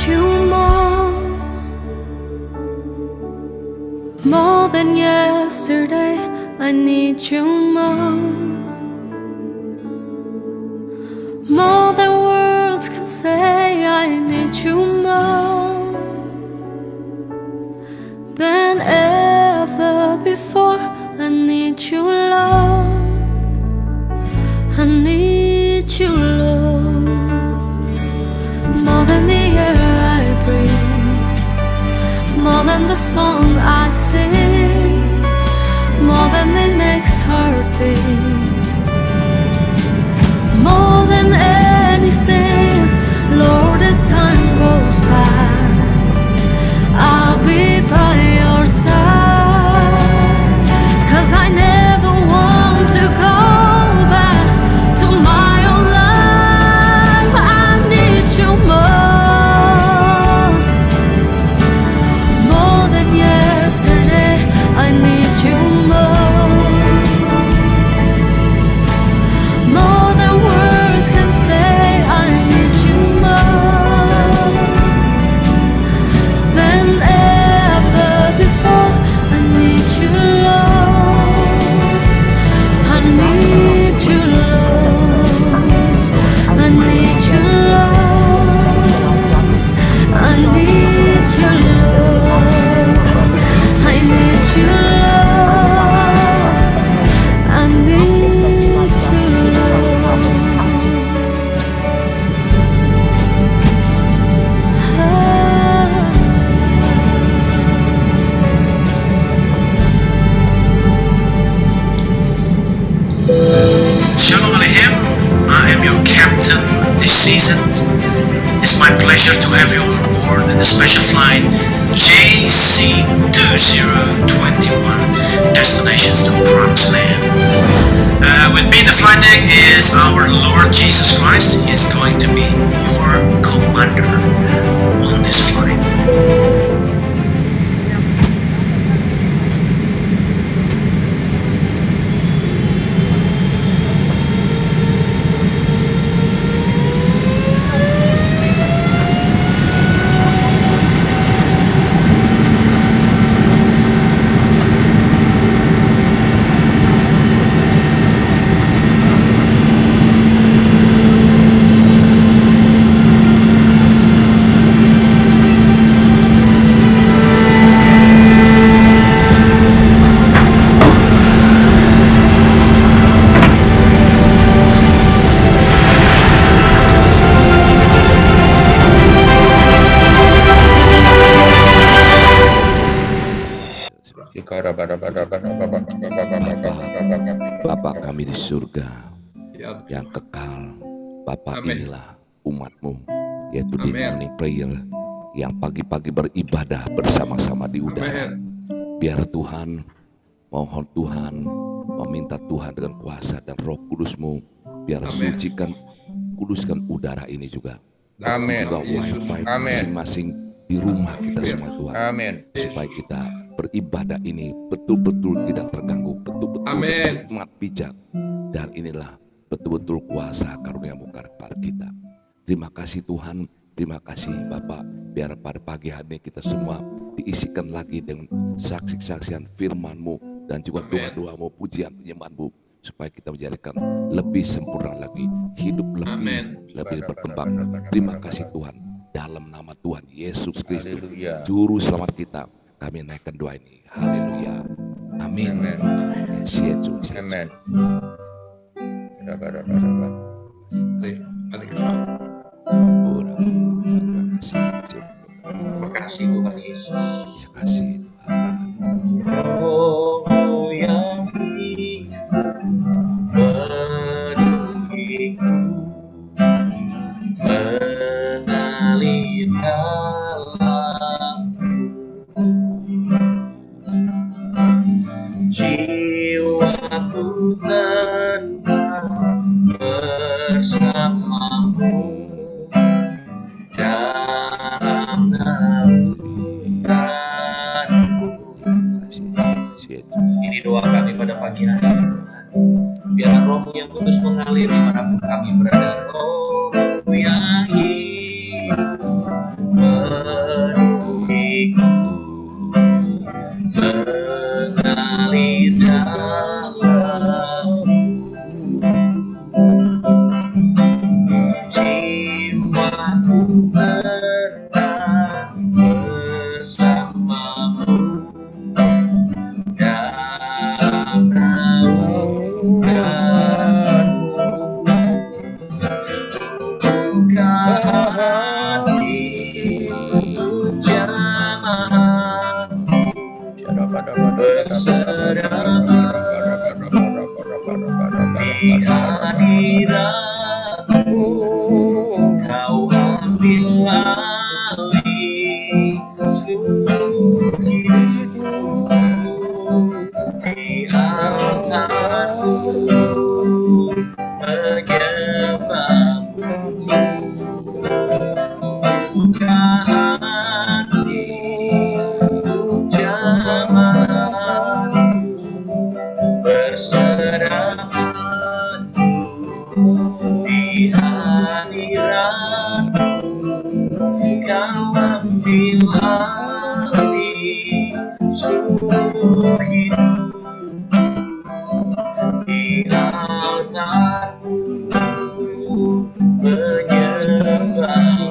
you more than yesterday. I need you more than words can say. I need you more than ever before. I need you, Lord. I need you, Lord. More than the air I breathe, more than the song I sing, more than the next heartbeat, more than anything, Lord, as time goes by, I'll be by your side. 'Cause I never want to go back to my own life. I need you more than yesterday. I need you more than words can say. I need you more than ever before. I need you, Lord. I need you, Lord. I need you, Lord. I need you, Lord. I need you, Lord. I need you, Lord. Shalom Aleichem, I am your captain this season. It's my pleasure to have you on board in the special flight JC2021, Destinations to Promised Land. With me in the flight deck is our Lord Jesus Christ. He is going to be your commander on this flight. Bapa kami di surga yang kekal, Bapa inilah umat-Mu, yaitu di morning prayer yang pagi-pagi beribadah bersama-sama di udara. Biar Tuhan, mohon Tuhan, meminta Tuhan dengan kuasa dan Roh Kudus-Mu, biar sucikan, kuduskan udara ini juga. Juga wifi masing-masing di rumah kita semua Tuhan. Supaya kita beribadah ini betul-betul tidak terganggu, betul-betul hikmat bijak, dan inilah betul-betul kuasa karunia-Mu kepada kita. Terima kasih Tuhan, terima kasih Bapak. Biar pada pagi hari ini kita semua diisikan lagi dengan saksi-saksian firman-Mu dan juga doa-doa-Mu, pujian penyembahan-Mu, supaya kita menjadikan lebih sempurna lagi, hidup lebih berkembang. Terima kasih Tuhan, dalam nama Tuhan Yesus Kristus, Juru Selamat kita, kami naikkan doa ini. Haleluya. Amin. Amin. Terima kasih Tuhan Yesus. Terima kasih Tuhan. Roh-Mu yang hidup penuhiku, mengalir dalamku, jiwaku tenang bersama-Mu dalam naungan-Mu. Ini doa kami pada pagi hari ini Tuhan. Biarlah Roh-Mu yang kudus mengalir dimanapun kami berada. Roh-Mu yang hidup menuhiku, mengalir dalamku. Jiwaku pernah bersamamu dalam naunganmu. Buka hati untuk jamaah berserahan di hadiratmu. Kau ambil alih seluruh hidupku, diangkatku menyembahmu. Buka hati untuk jamaah berserahanku di hadiratmu. Kau ambil alih seluruh hidupku, diangkatku menyembahmu.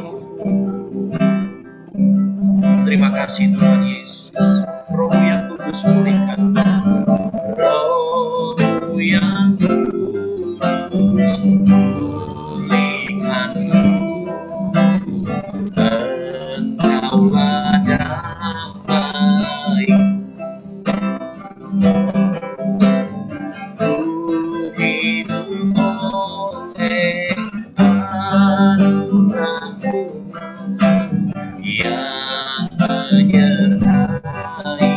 Terima kasih Tuhan Yesus. Roh yang kudus pulihkan, Roh yang kudus pulihkan. Engkaulah damai, ku hidup oleh anugerah-Mu yang menyertai-Mu,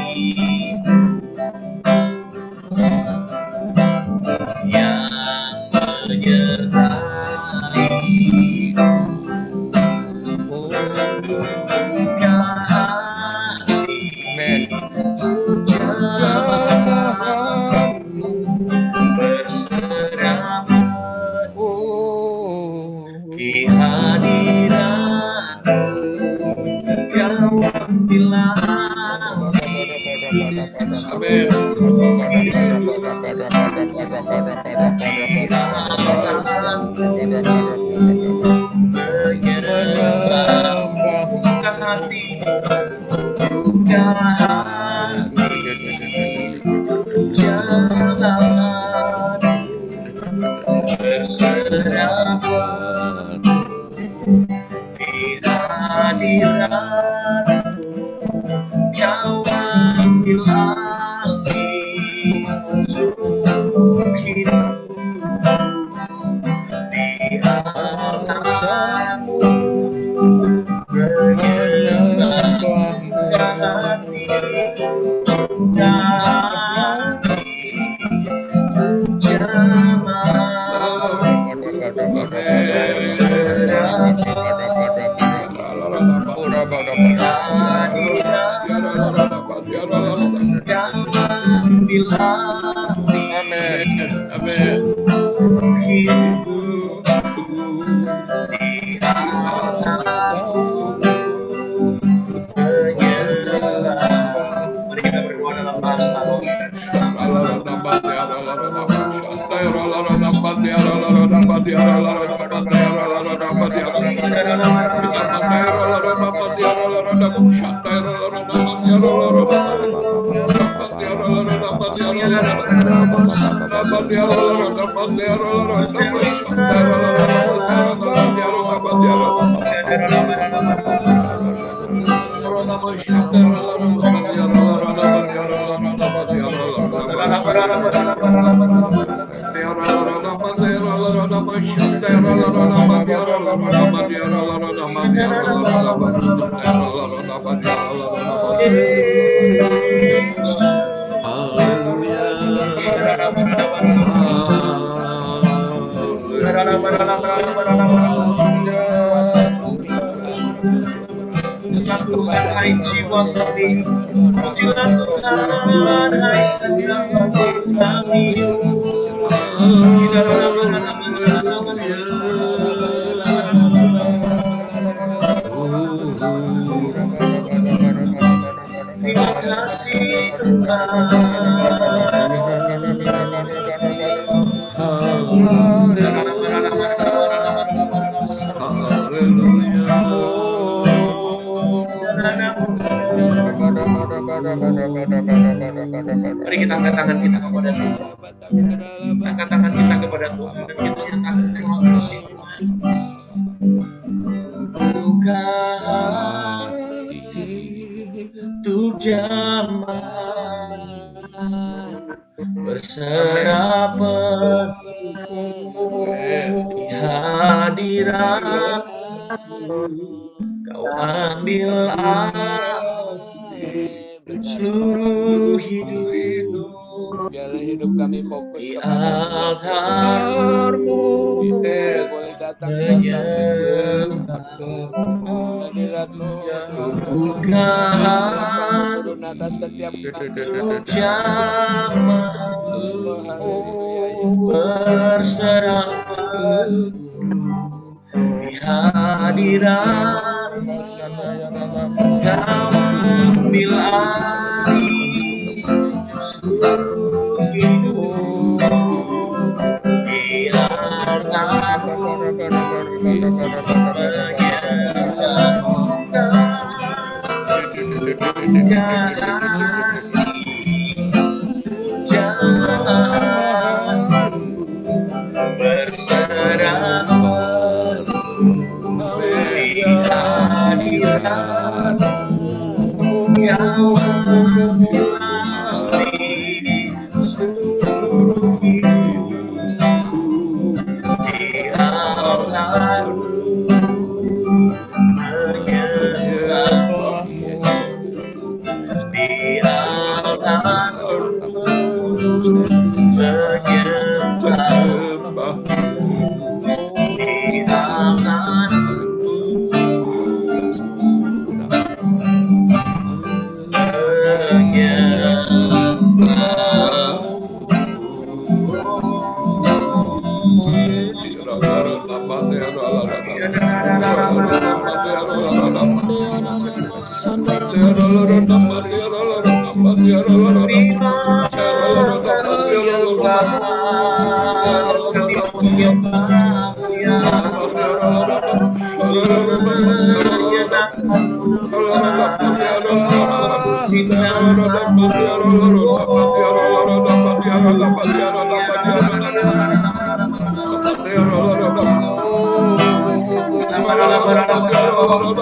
yang menyertai-Mu. Buka hati untuk jamaah-Mu berserahan di hadirat-Mu. Kau ambil alih seluruh hidupku, diangkatku menyembahmu. Buka hati, buka hati untuk jalan berserahan di hadirat-Mu. Kau ambil alih seluruh hidupku, diangkatku menyembahmu. Hatiku hati untuk jamaah berserahan ambil alih seluruh hidupku, diangkatku menyembahmu. Mari kita berdoa dalam bahasa roh. Tuhan, hai jiwa kami, pujilah Tuhan, hai setiap hati kami. Mari kita angkat tangan kita kepada Tuhan. Angkat tangan kita kepada Tuhan dan kita nyatakan terima kasih Tuhan. Bukan untuk zaman berserapan di hadirat Kau ambil seluruh hidup biarlah hidup kami fokus di kepada altar-Mu boleh datang menyembah hadirat-Mu bukan turun atas setiap untuk zaman berserapan di hadirat Kau ambil alih seluruh hidup di altar-Mu berserapan di hadirat Kau ambil alih seluruh hidup di altar-Mu menyembah-Mu di altar-Mu menyembah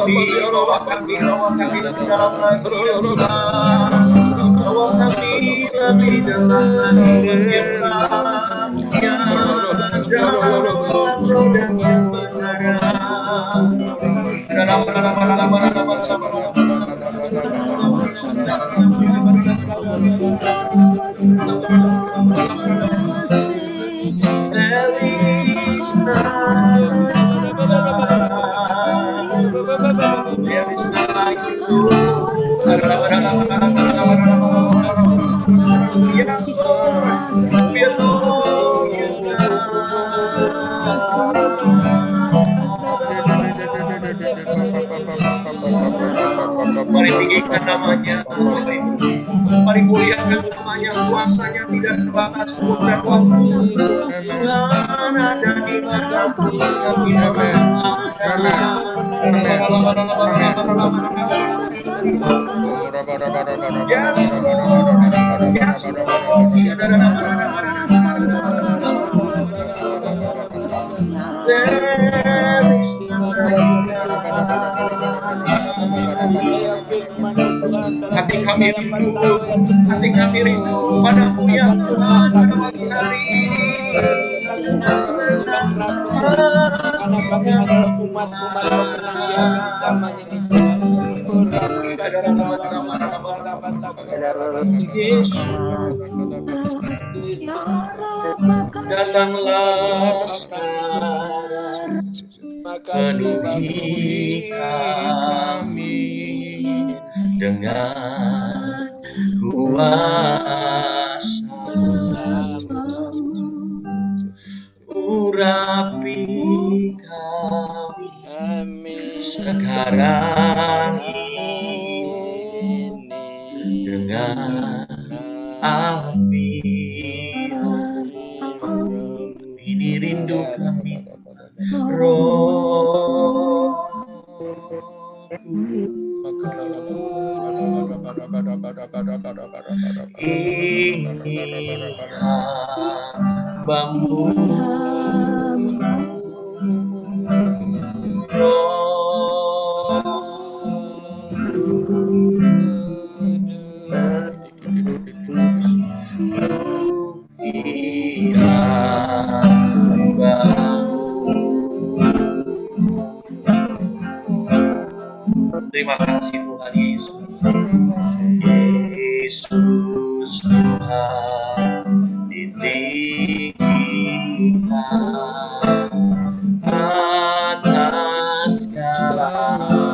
di Mari tinggikan namanya, mari muliakan namanya, kuasanya tidak terbatas dan waktu. Tuhan ada di mana-pun kami ada. Yes, Lord. Yes, Lord. There is hati kami rindu padamu ya Tuhan pada pagi hari ini. karena kami adalah umat-umat pemenang di akhir zaman ini Yesus, datanglah sekarang, penuhi kami dengan kuasa-Mu, urapi kami sekarang ini dengan api. Ini rindu kami, ini hambamu, terima kasih Tuhan Yesus. Yesus Tuhan ditinggikan atas segalanya,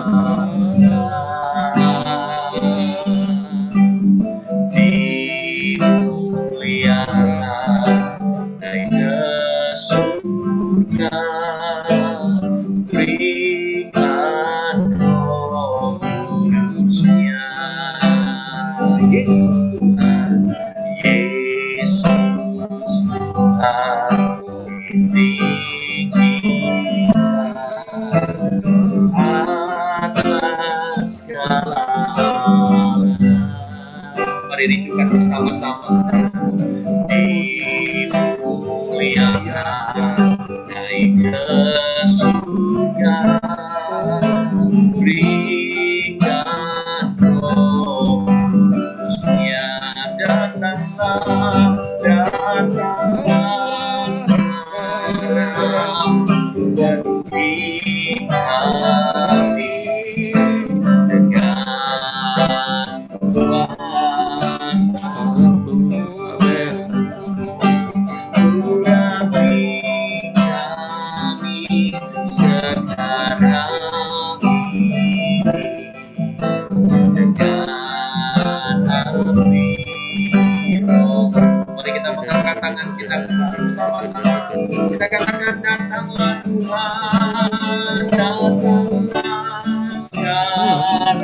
dimuliakan naik ke surga, berikan roh kudusnya. Yesus Tuhan, Yesus Tuhan ditinggikan atas segalanya. Mari rindukan bersama-sama. Dimuliakan naik ke surga, berikan roh kudusnya. Datanglah, datanglah sekarang, penuhi kami dengan kuasa-Mu. Urapi kami sekarang ini dengan api roh. Mari kita mengangkat tangan kita bersama-sama. Kita katakan, datanglah Tuhan, datanglah sekarang.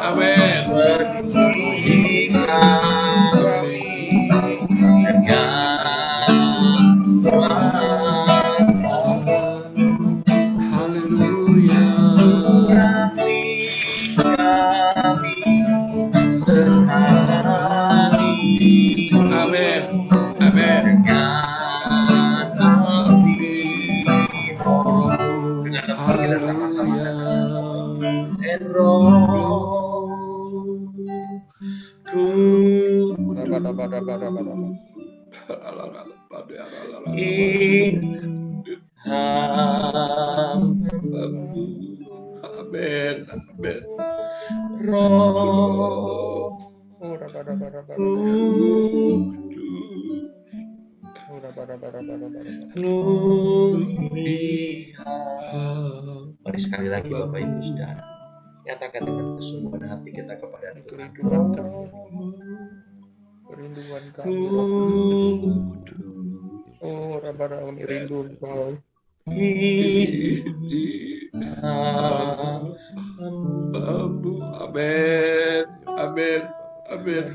Amin. Penuhi kami dengan kuasa-Mu. Haleluya. Urapi kami sekarang ini. Amin. Amin. Dengan api roh. Dengan apa kita sama-sama dan roh ini hambamu. Amin. Amin. Roh mari sekali lagi Bapak Ibu Saudara, nyatakan dengan kesungguhan hati kita kepada Tuhan. Kerinduan kami. Oh, Rabara kami rindu Engkau. Hambamu. Amin. Amin. Amin.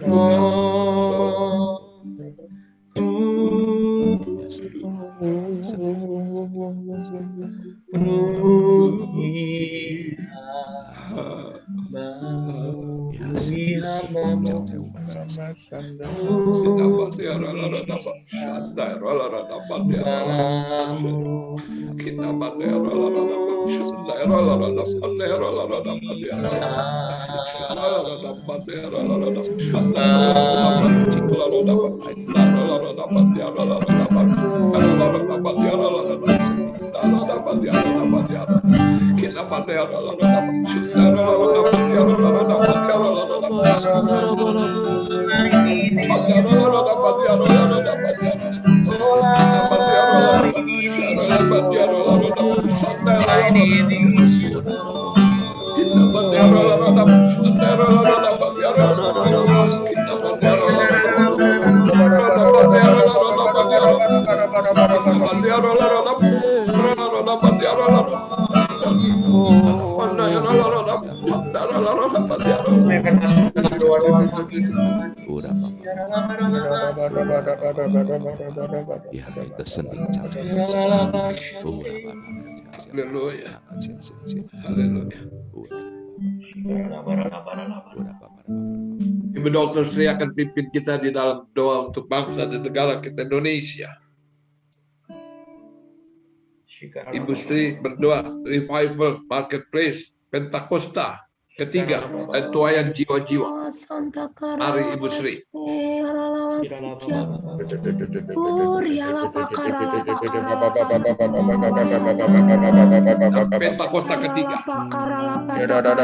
Penuhi hambamu. Kami akan masuk dalam doa-doa kami. Ya, itu senang cacat. Haleluya. Haleluya. Ibu Dokter Sri akan pimpin kita di dalam doa untuk bangsa dan negara kita Indonesia. Ibu Sri berdoa revival marketplace Pentakosta ketiga dan tuayan jiwa-jiwa. Hari Ibu Sri. Pentakosta ketiga.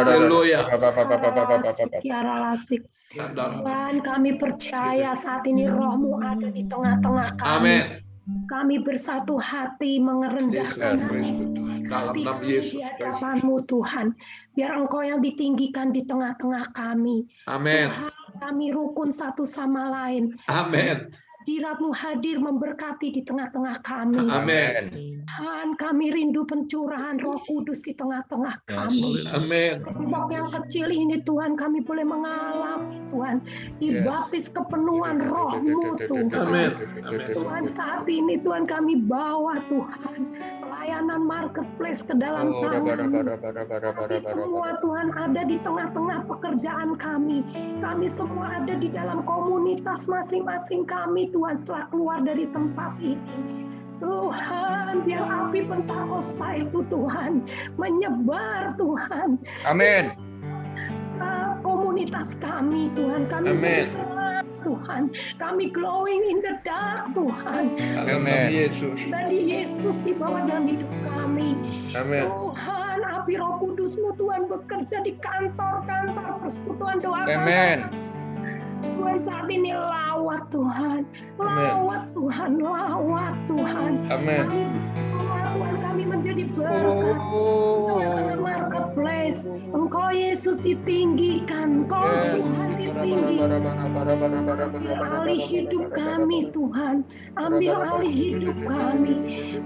Haleluya. Tuhan, kami percaya saat ini Roh-Mu ada di tengah-tengah kami. Amin. Kami bersatu hati mengerendahkan hati kami di hadapan-Mu Tuhan. Biar Engkau yang ditinggikan di tengah-tengah kami. Amin. Tuhan, kami rukun satu sama lain. Amin. Hadirat-Mu hadir memberkati di tengah-tengah kami. Amin. Tuhan, kami rindu pencurahan Roh Kudus di tengah-tengah kami. Amin. Kelompok yang kecil ini Tuhan, kami boleh mengalami Tuhan dibaptis kepenuhan Roh-Mu Tuhan. Amin. Tuhan, saat ini Tuhan kami bawa Tuhan pelayanan marketplace ke dalam tangan-Mu. Kami semua Tuhan ada di tengah-tengah pekerjaan kami. Kami semua ada di dalam komunitas masing-masing kami Tuhan setelah keluar dari tempat ini. Tuhan, biar api Pentakosta itu Tuhan menyebar Tuhan. Amin. Komunitas kami Tuhan, kami Amin. terang Tuhan, kami glowing in the dark Tuhan. Amin. Yesus. Dari Yesus di bawah dalam hidup kami. Amin. Tuhan, api Roh Kudus-Mu Tuhan bekerja di kantor-kantor persekutuan doa kami. Amin. Tuhan, saat ini lawat Tuhan, lawat Tuhan, lawat Tuhan. Amin. Tuhan, kami menjadi berkat. Tengah-tengah marketplace, Engkau Yesus ditinggikan, Engkau Tuhan ditinggikan. Ambil alih hidup kami Tuhan, ambil alih hidup kami.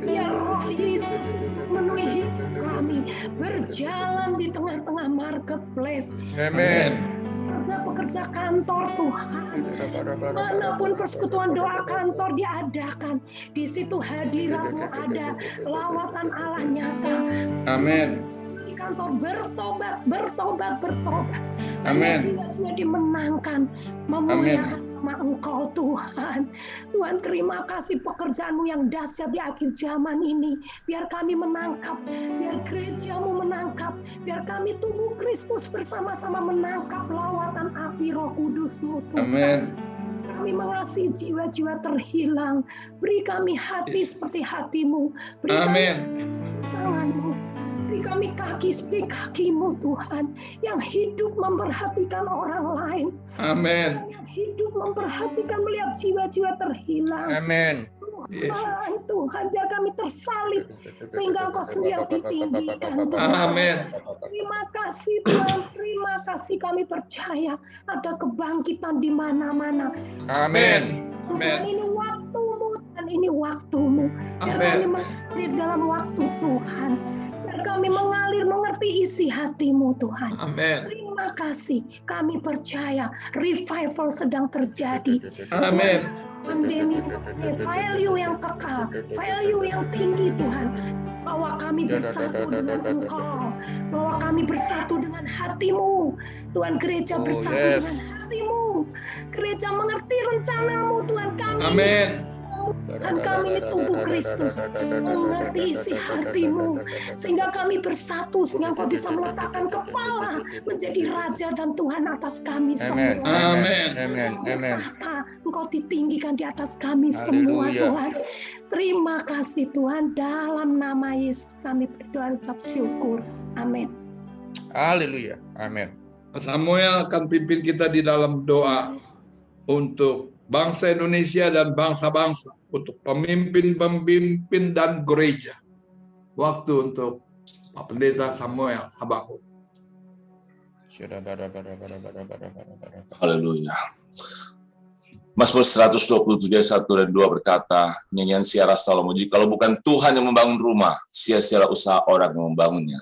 Biar Roh Yesus memenuhi hidup kami, berjalan di tengah-tengah marketplace. Amin. Pekerja kantor Tuhan, manapun persekutuan doa kantor diadakan, di situ hadirat-Mu ada, lawatan Allah nyata. Amin. Di kantor bertobat. Amin. Jiwa-jiwa dimenangkan, memuliakan nama Engkau Tuhan. Tuhan, terima kasih pekerjaan-Mu yang dahsyat di akhir zaman ini. Biar kami menangkap, biar gereja-Mu menangkap, biar kami tubuh Kristus bersama-sama menangkap lawatan api Roh Kudus-Mu Tuhan. Amin. Kami mengasihi jiwa-jiwa terhilang. Beri kami hati seperti hati-Mu. Beri kami tangan-Mu. Beri kami kaki seperti kaki-Mu Tuhan. Yang hidup memperhatikan orang lain. Amin. Yang hidup memperhatikan melihat jiwa-jiwa terhilang. Amin. Tuhan, biar kami tersalib sehingga Engkau sendiri yang ditinggikan Tuhan. Amin. Terima kasih Tuhan, terima kasih, kami percaya ada kebangkitan di mana-mana. Amin. Tuhan, ini waktu-Mu, dan ini waktu-Mu. Biar kami mengalir dalam waktu Tuhan. Biar kami mengalir mengerti isi hati-Mu Tuhan. Amin. Terima kasih, kami percaya revival sedang terjadi. Amin. Pandemi, value yang kekal, value yang tinggi Tuhan. Bahwa kami bersatu dengan Engkau, bahwa kami bersatu dengan hati-Mu. Tuhan, gereja bersatu dengan hati-Mu. Gereja mengerti rencana-Mu Tuhan, kami. Amin. Tuhan, kami ini tubuh Kristus, mengerti isi hati-Mu, sehingga kami bersatu, sehingga Engkau bisa meletakkan kepala menjadi Raja dan Tuhan atas kami semua. Amin. Tahta Engkau ditinggikan di atas kami semua Tuhan. Terima kasih Tuhan, dalam nama Yesus kami berdoa ucap syukur. Amin. Haleluya. Amin. Samuel akan pimpin kita di dalam doa untuk bangsa Indonesia dan bangsa-bangsa, untuk pemimpin-pemimpin dan gereja. Waktu untuk Pak Pendeta Samuel Habakuk. Haleluya. Mazmur 127 ayat 1 dan 2 berkata, nyanyian siara Salomo, jikalau bukan Tuhan yang membangun rumah, sia-sialah usaha orang yang membangunnya.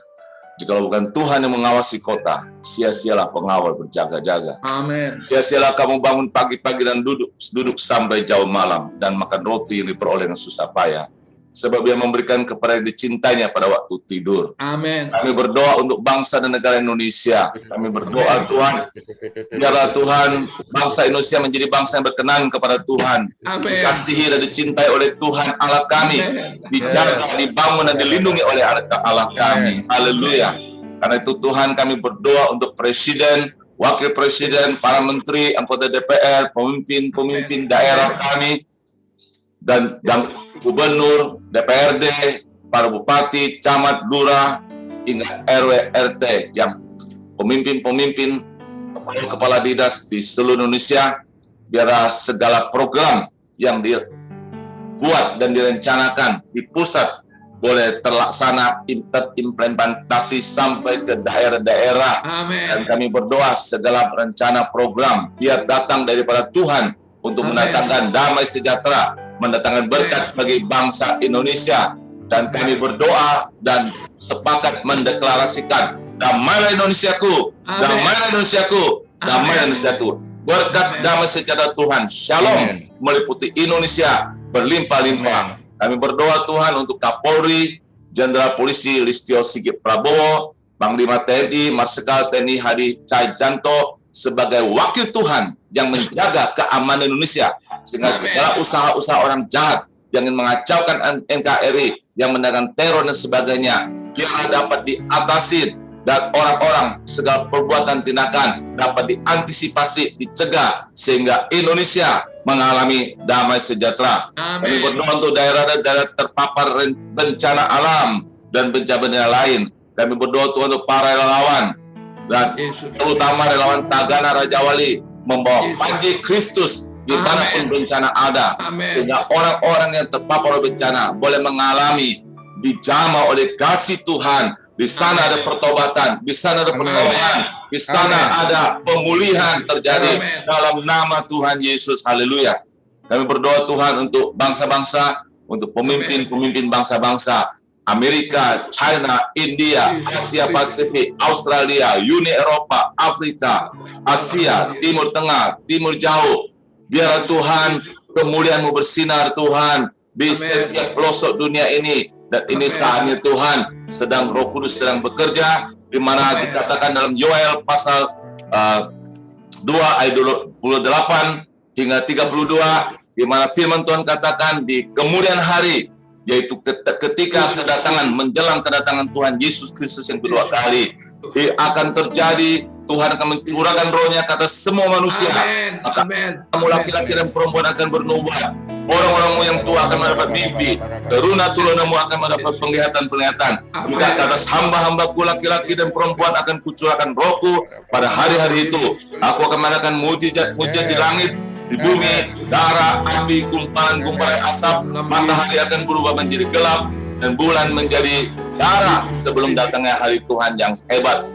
Jikalau bukan Tuhan yang mengawasi kota, sia-sialah pengawal berjaga-jaga. Amin. Sia-sialah kamu bangun pagi-pagi dan duduk sampai jauh malam dan makan roti yang diperoleh dengan susah payah. Sebab Dia memberikan kepada yang dicintainya pada waktu tidur. Amin. Kami berdoa untuk bangsa dan negara Indonesia. Kami berdoa Tuhan, biarlah Tuhan bangsa Indonesia menjadi bangsa yang berkenan kepada Tuhan. Amin. Dikasihi dan dicintai oleh Tuhan Allah kami. Dijaga, dibangun dan dilindungi oleh Allah kami. Haleluya. Karena itu Tuhan, kami berdoa untuk Presiden, Wakil Presiden, para menteri, anggota DPR, pemimpin daerah kami, dan gubernur, DPRD, para bupati, camat, lurah, hingga RW, RT, yang pemimpin, kepala dinas di seluruh Indonesia, biarlah segala program yang dibuat dan direncanakan di pusat boleh terlaksana, terimplementasi sampai ke daerah-daerah. Amin. Dan kami berdoa segala rencana program biar datang daripada Tuhan untuk mendatangkan damai sejahtera, mendatangkan berkat bagi bangsa Indonesia. Dan kami berdoa dan sepakat mendeklarasikan, damailah Indonesiaku, damailah Indonesiaku, damailah Indonesiaku. Berkat damai sejahtera Tuhan, shalom, meliputi Indonesia berlimpah-limpah. Kami berdoa Tuhan untuk Kapolri, Jenderal Polisi Listio Sigit Prabowo, Panglima TNI, Marsikal TNI Hadi Cahyanto sebagai wakil Tuhan yang menjaga keamanan Indonesia, sehingga segala usaha-usaha orang jahat yang ingin mengacaukan NKRI, yang mendapatkan teror dan sebagainya, biarlah dapat diatasi, dan orang-orang segala perbuatan tindakan dapat diantisipasi, dicegah, sehingga Indonesia mengalami damai sejahtera. Kami berdoa untuk daerah-daerah terpapar bencana alam dan bencana lain. Kami berdoa Tuhan untuk para relawan, dan terutama relawan Tagana Raja Wali, membawa panggil Kristus dimanapun bencana ada, sehingga orang-orang yang terpapar oleh bencana boleh mengalami, dijamah oleh kasih Tuhan. Di sana ada pertobatan, di sana ada pertolongan, di sana ada pemulihan terjadi dalam nama Tuhan Yesus. Haleluya. Kami berdoa Tuhan untuk bangsa-bangsa, untuk pemimpin bangsa-bangsa, Amerika, China, India, Asia Pasifik, Australia, Uni Eropa, Afrika, Asia, Timur Tengah, Timur Jauh. Biarlah Tuhan kemuliaan-Mu bersinar Tuhan di setiap pelosok dunia ini. Dan ini saatnya Tuhan sedang Roh Kudus sedang bekerja, di mana dikatakan dalam Yoel pasal 2 ayat 28 hingga 32, di mana firman Tuhan katakan di kemudian hari, yaitu ketika menjelang kedatangan Tuhan Yesus Kristus yang kedua kali, akan terjadi, Tuhan akan mencurahkan rohnya ke atas semua manusia. Maka kamu laki-laki dan perempuan akan bernubuat, orang-orangmu yang tua akan mendapat mimpi, teruna-turunamu akan mendapat penglihatan-penglihatan. Juga ke atas hamba-hambaku laki-laki dan perempuan akan kucurahkan rohku pada hari-hari itu. Aku akan mengadakan mujizat-mujizat di langit, di bumi, darah, api, gumpalan-gumpalan asap. Matahari akan berubah menjadi gelap dan bulan menjadi darah sebelum datangnya hari Tuhan yang hebat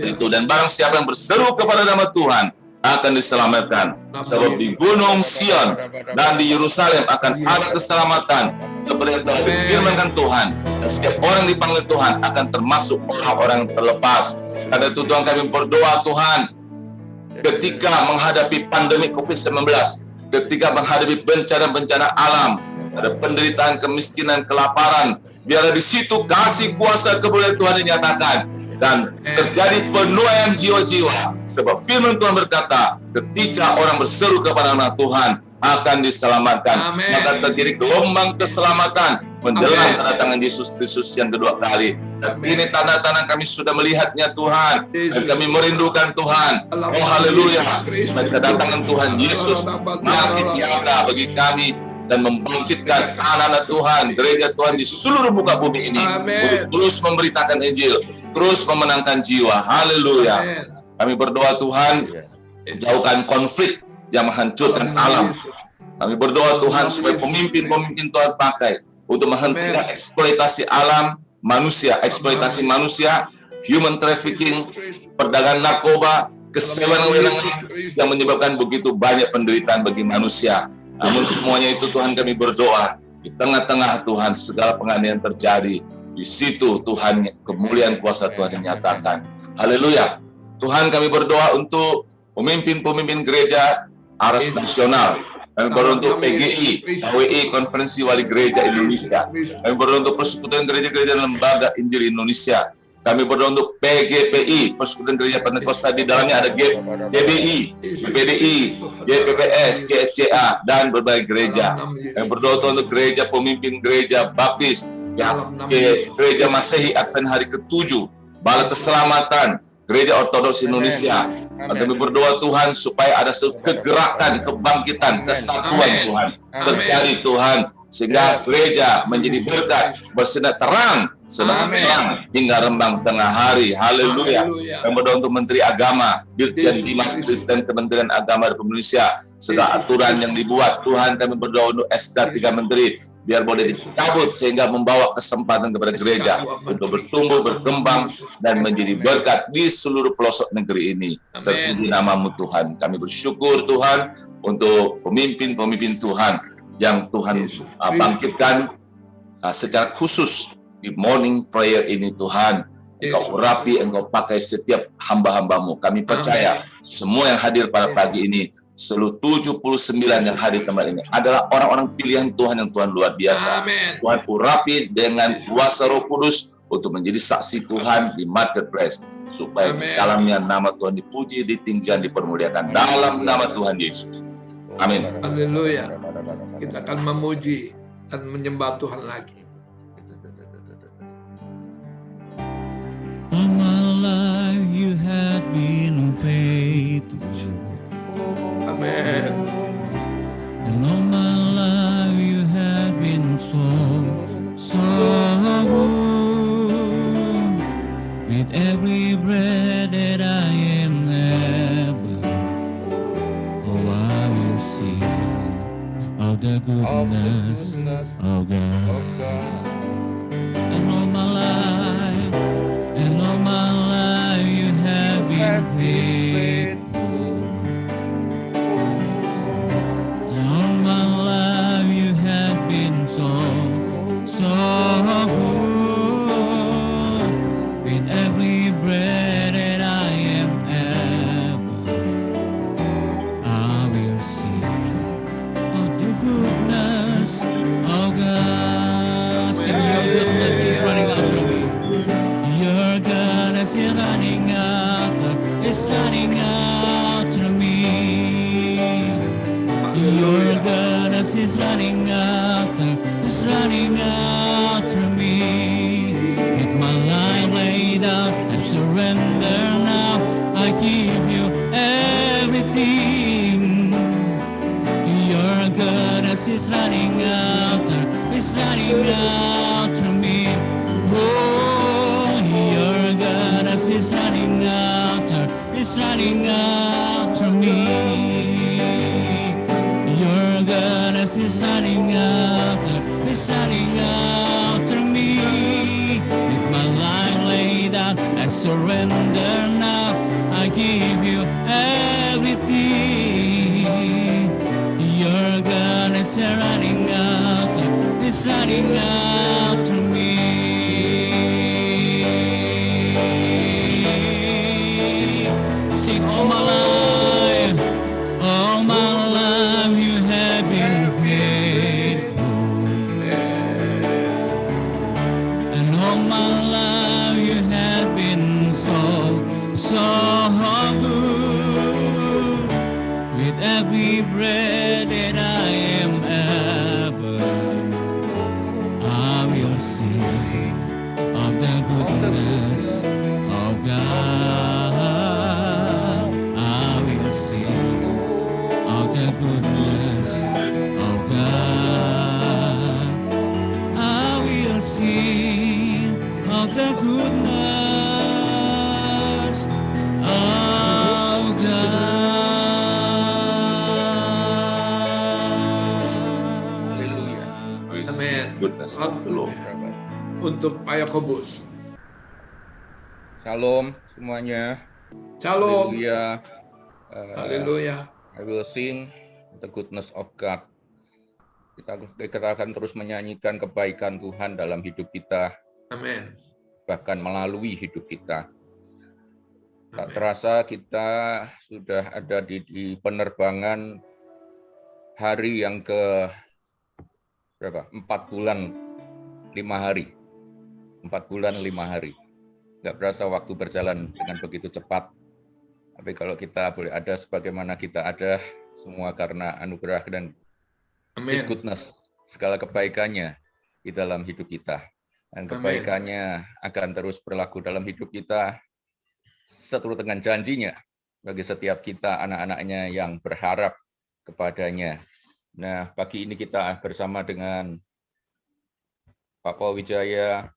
itu. Dan barang siapa yang berseru kepada nama Tuhan akan diselamatkan. Sebab di Gunung Sion dan di Yerusalem akan ada keselamatan, seperti yang telah difirmankan Tuhan. Dan setiap orang dipanggil Tuhan akan termasuk orang-orang yang terlepas. Karena itu Tuhan, kami berdoa Tuhan, ketika menghadapi pandemi COVID-19, ketika menghadapi bencana-bencana alam, ada penderitaan, kemiskinan, kelaparan, biarlah di situ kasih kuasa kemuliaan Tuhan dinyatakan dan terjadi penuaian jiwa-jiwa. Sebab firman Tuhan berkata, ketika orang berseru kepada nama Tuhan akan diselamatkan. Maka terjadi gelombang keselamatan menjelang kedatangan Yesus Kristus yang kedua kali. Dan ini tanda-tanda kami sudah melihatnya Tuhan, dan kami merindukan Tuhan. Oh haleluya, supaya kedatangan Tuhan Yesus makin nyata bagi kami dan membangkitkan anak-anak Tuhan, gereja Tuhan di seluruh muka bumi ini untuk terus memberitakan Injil, terus memenangkan jiwa. Haleluya. Kami berdoa Tuhan, jauhkan konflik yang menghancurkan alam. Kami berdoa Tuhan supaya pemimpin-pemimpin Tuhan pakai untuk menghentikan eksploitasi alam, manusia, eksploitasi manusia, human trafficking, perdagangan narkoba, kesewenang-wenangan yang menyebabkan begitu banyak penderitaan bagi manusia. Namun semuanya itu Tuhan kami berdoa, di tengah-tengah Tuhan segala penganiayaan terjadi, Di situ Tuhan, kemuliaan kuasa Tuhan dinyatakan. Haleluya. Tuhan, kami berdoa untuk pemimpin-pemimpin gereja Aras Nasional. Kami berdoa untuk PGI, KWI, Konferensi Wali Gereja Indonesia. Kami berdoa untuk Persekutuan Gereja-Gereja dan Lembaga Injil Indonesia. Kami berdoa untuk PGPI, Persekutuan Gereja Pentakosta, di dalamnya ada GBI, GPDI, GPPS, GSCA, dan berbagai gereja. Kami berdoa untuk gereja pemimpin gereja Baptis, gereja Masehi Advent Hari ke-7, Bala Keselamatan, Gereja Ortodoks Indonesia. Kami berdoa Tuhan supaya ada kegerakan, kebangkitan, kesatuan Tuhan terjadi Tuhan, sehingga gereja menjadi berkat, bersinar terang, terang hingga rembang tengah hari. Haleluya. Kami berdoa untuk Menteri Agama, Dirjen Dimas Kristen Kementerian Agama Republik Indonesia, segala aturan yang dibuat Tuhan, kami berdoa untuk SK 3 Menteri biar boleh dicabut sehingga membawa kesempatan kepada gereja untuk bertumbuh, berkembang, dan menjadi berkat di seluruh pelosok negeri ini. Terpuji namamu Tuhan. Kami bersyukur Tuhan untuk pemimpin-pemimpin Tuhan yang Tuhan bangkitkan secara khusus di morning prayer ini Tuhan. Engkau urapi, Engkau pakai setiap hamba-hambamu. Kami percaya semua yang hadir pada pagi ini, seluruh 79 yang hadir kemarin ini adalah orang-orang pilihan Tuhan yang Tuhan luar biasa. Tuhan urapi dengan kuasa Roh Kudus untuk menjadi saksi Tuhan di marketplace, supaya dalamnya nama Tuhan dipuji, ditinggikan, dipermuliakan dalam nama Tuhan Yesus. Amin. Haleluya. Kita akan memuji dan menyembah Tuhan lagi. All my life you have been faithful. Amen. And all my life you have been so good. With every breath that I am able, oh I will sing of the goodness of God. And all my life, you have been faithful. And all my life you have been so good. With every breath that I am able, I will sing of the goodness of God. Sing, your goodness is running after me. Your goodness is running after, it's running after me. Your goodness is running after, it's running after me. With my life laid out, I surrender now. I give you everything. Your goodness is running after, it's running after me. Oh, your goodness is running after, it's running after me. Your goodness is running after, it's running after me. With my life laid out, I surrender now. I give you everything. Your goodness is running after, it's running after me. Sing all my life you have been faithful. And all my life you have been so good. With every breath that I am able, I will sing of the goodness of God. I will sing of the goodness of God. I will sing of the goodness of God. Amen. Goodness of the Lord. Untuk Pak Yakobus. Shalom semuanya. Shalom. Haleluya. Haleluya. I will sing the goodness of God. Kita akan terus menyanyikan kebaikan Tuhan dalam hidup kita. Amin. Bahkan melalui hidup kita. Tak terasa kita sudah ada di penerbangan hari yang ke berapa? 4 bulan 5 hari. 4 bulan 5 hari. Nggak berasa waktu berjalan dengan begitu cepat. Tapi kalau kita boleh ada sebagaimana kita ada, semua karena anugerah dan His goodness, segala kebaikannya di dalam hidup kita. Dan kebaikannya akan terus berlaku dalam hidup kita seturut dengan janjinya bagi setiap kita anak-anaknya yang berharap kepadanya. Nah, pagi ini kita bersama dengan Pak Paul Wijaya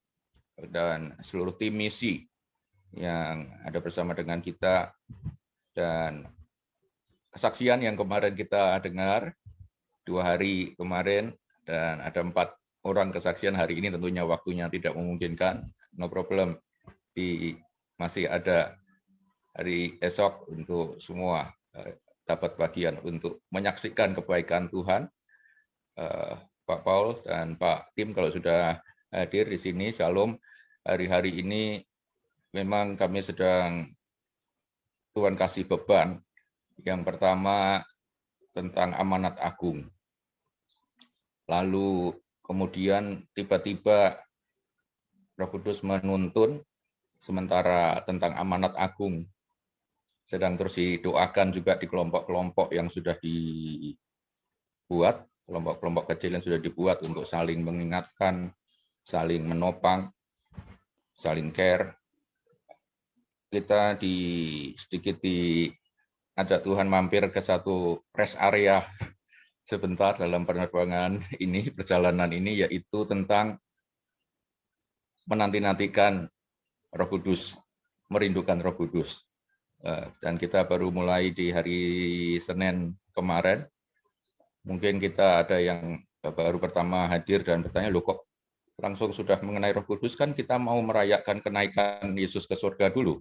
dan seluruh tim misi yang ada bersama dengan kita, dan kesaksian yang kemarin kita dengar 2 hari kemarin, dan ada 4 orang kesaksian hari ini. Tentunya waktunya tidak memungkinkan, no problem, masih ada hari esok untuk semua dapat bagian untuk menyaksikan kebaikan Tuhan. Pak Paul dan Pak Tim kalau sudah hadir di sini, Shalom. Hari-hari ini memang kami sedang Tuhan kasih beban. Yang pertama tentang amanat agung. Lalu kemudian tiba-tiba Roh Kudus menuntun sementara tentang amanat agung sedang terus didoakan juga di kelompok-kelompok yang sudah dibuat, kelompok-kelompok kecil yang sudah dibuat untuk saling mengingatkan, saling menopang, saling care. Kita sedikit diajak Tuhan mampir ke satu rest area sebentar dalam penerbangan ini, perjalanan ini, yaitu tentang menanti-nantikan Roh Kudus, merindukan Roh Kudus. Dan kita baru mulai di hari Senin kemarin. Mungkin kita ada yang baru pertama hadir dan bertanya, loh kok langsung sudah mengenai Roh Kudus, kan kita mau merayakan kenaikan Yesus ke surga dulu.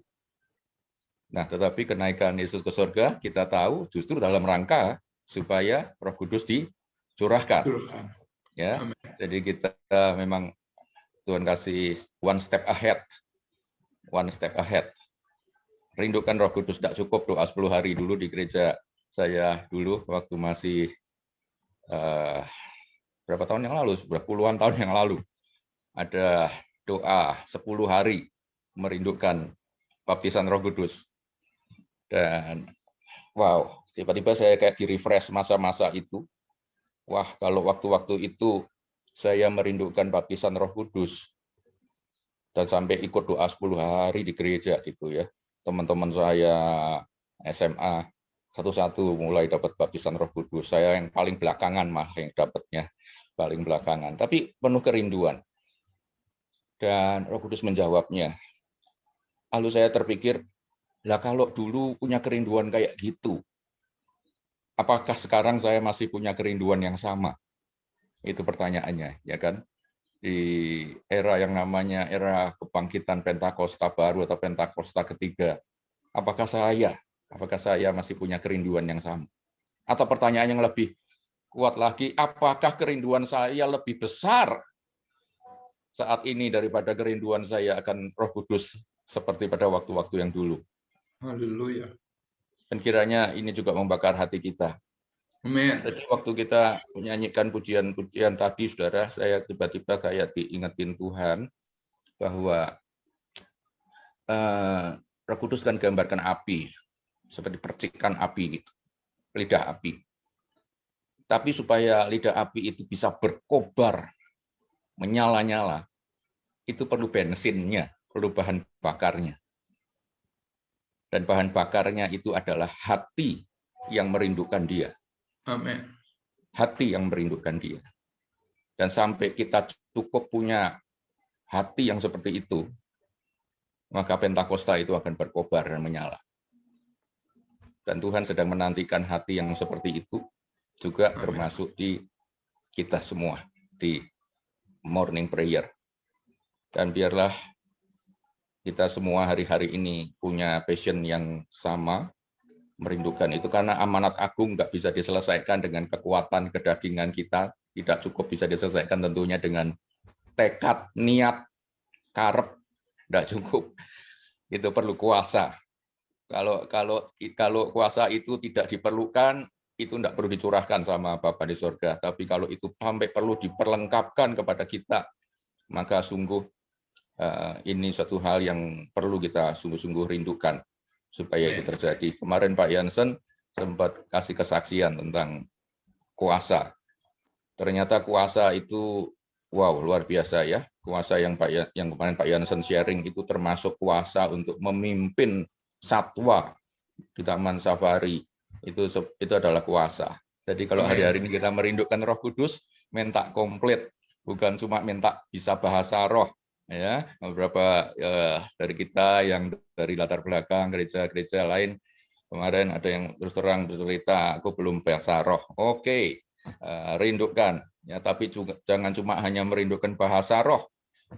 Nah, tetapi kenaikan Yesus ke surga kita tahu justru dalam rangka supaya Roh Kudus dicurahkan. Ya, jadi kita memang Tuhan kasih one step ahead. Rindukan Roh Kudus, tidak cukup doa 10 hari dulu di gereja saya dulu waktu masih berapa tahun yang lalu, puluhan tahun yang lalu, ada doa 10 hari merindukan baptisan Roh Kudus. Dan wow, tiba-tiba saya kayak di-refresh masa-masa itu. Wah, kalau waktu-waktu itu saya merindukan baptisan Roh Kudus dan sampai ikut doa 10 hari di gereja gitu ya. Teman-teman saya SMA satu-satu mulai dapat baptisan Roh Kudus. Saya yang paling belakangan yang dapatnya, paling belakangan. Tapi penuh kerinduan. Dan Roh Kudus menjawabnya. Lalu saya terpikir, lah kalau dulu punya kerinduan kayak gitu, apakah sekarang saya masih punya kerinduan yang sama? Itu pertanyaannya, ya kan? Di era yang namanya era kebangkitan Pentakosta baru atau Pentakosta ketiga, apakah saya masih punya kerinduan yang sama? Atau pertanyaan yang lebih kuat lagi, apakah kerinduan saya lebih besar saat ini daripada kerinduan saya akan Roh Kudus seperti pada waktu-waktu yang dulu? Haleluya. Dan kiranya ini juga membakar hati kita. Amin. Jadi waktu kita menyanyikan pujian-pujian tadi, saudara, saya tiba-tiba kayak diingetin Tuhan bahwa Roh Kudus kan gambarkan api, seperti percikan api, gitu, lidah api. Tapi supaya lidah api itu bisa berkobar, menyala-nyala, itu perlu bensinnya, perlu bahan bakarnya. Dan bahan bakarnya itu adalah hati yang merindukan Dia. Amin. Hati yang merindukan Dia. Dan sampai kita cukup punya hati yang seperti itu, maka Pentakosta itu akan berkobar dan menyala. Dan Tuhan sedang menantikan hati yang seperti itu, juga termasuk di kita semua, di morning prayer. Dan biarlah kita semua hari-hari ini punya passion yang sama, merindukan itu, karena amanat agung nggak bisa diselesaikan dengan kekuatan kedagingan kita, tidak cukup bisa diselesaikan tentunya dengan tekad, niat, karep, tidak cukup. Itu perlu kuasa. Kalau kuasa itu tidak diperlukan, itu tidak perlu dicurahkan sama Bapa di surga. Tapi kalau itu sampai perlu diperlengkapkan kepada kita, maka sungguh ini suatu hal yang perlu kita sungguh-sungguh rindukan supaya itu terjadi. Kemarin Pak Jansen sempat kasih kesaksian tentang kuasa. Ternyata kuasa itu wow, luar biasa ya. Kuasa yang kemarin Pak Jansen sharing itu termasuk kuasa untuk memimpin satwa di Taman Safari. Itu adalah kuasa. Jadi kalau hari-hari ini kita merindukan Roh Kudus, minta komplit, bukan cuma minta bisa bahasa roh. Ya, beberapa dari kita yang dari latar belakang gereja-gereja lain kemarin ada yang terus terang bercerita, aku belum bahasa roh. Oke, rindukan ya, tapi juga jangan cuma hanya merindukan bahasa roh.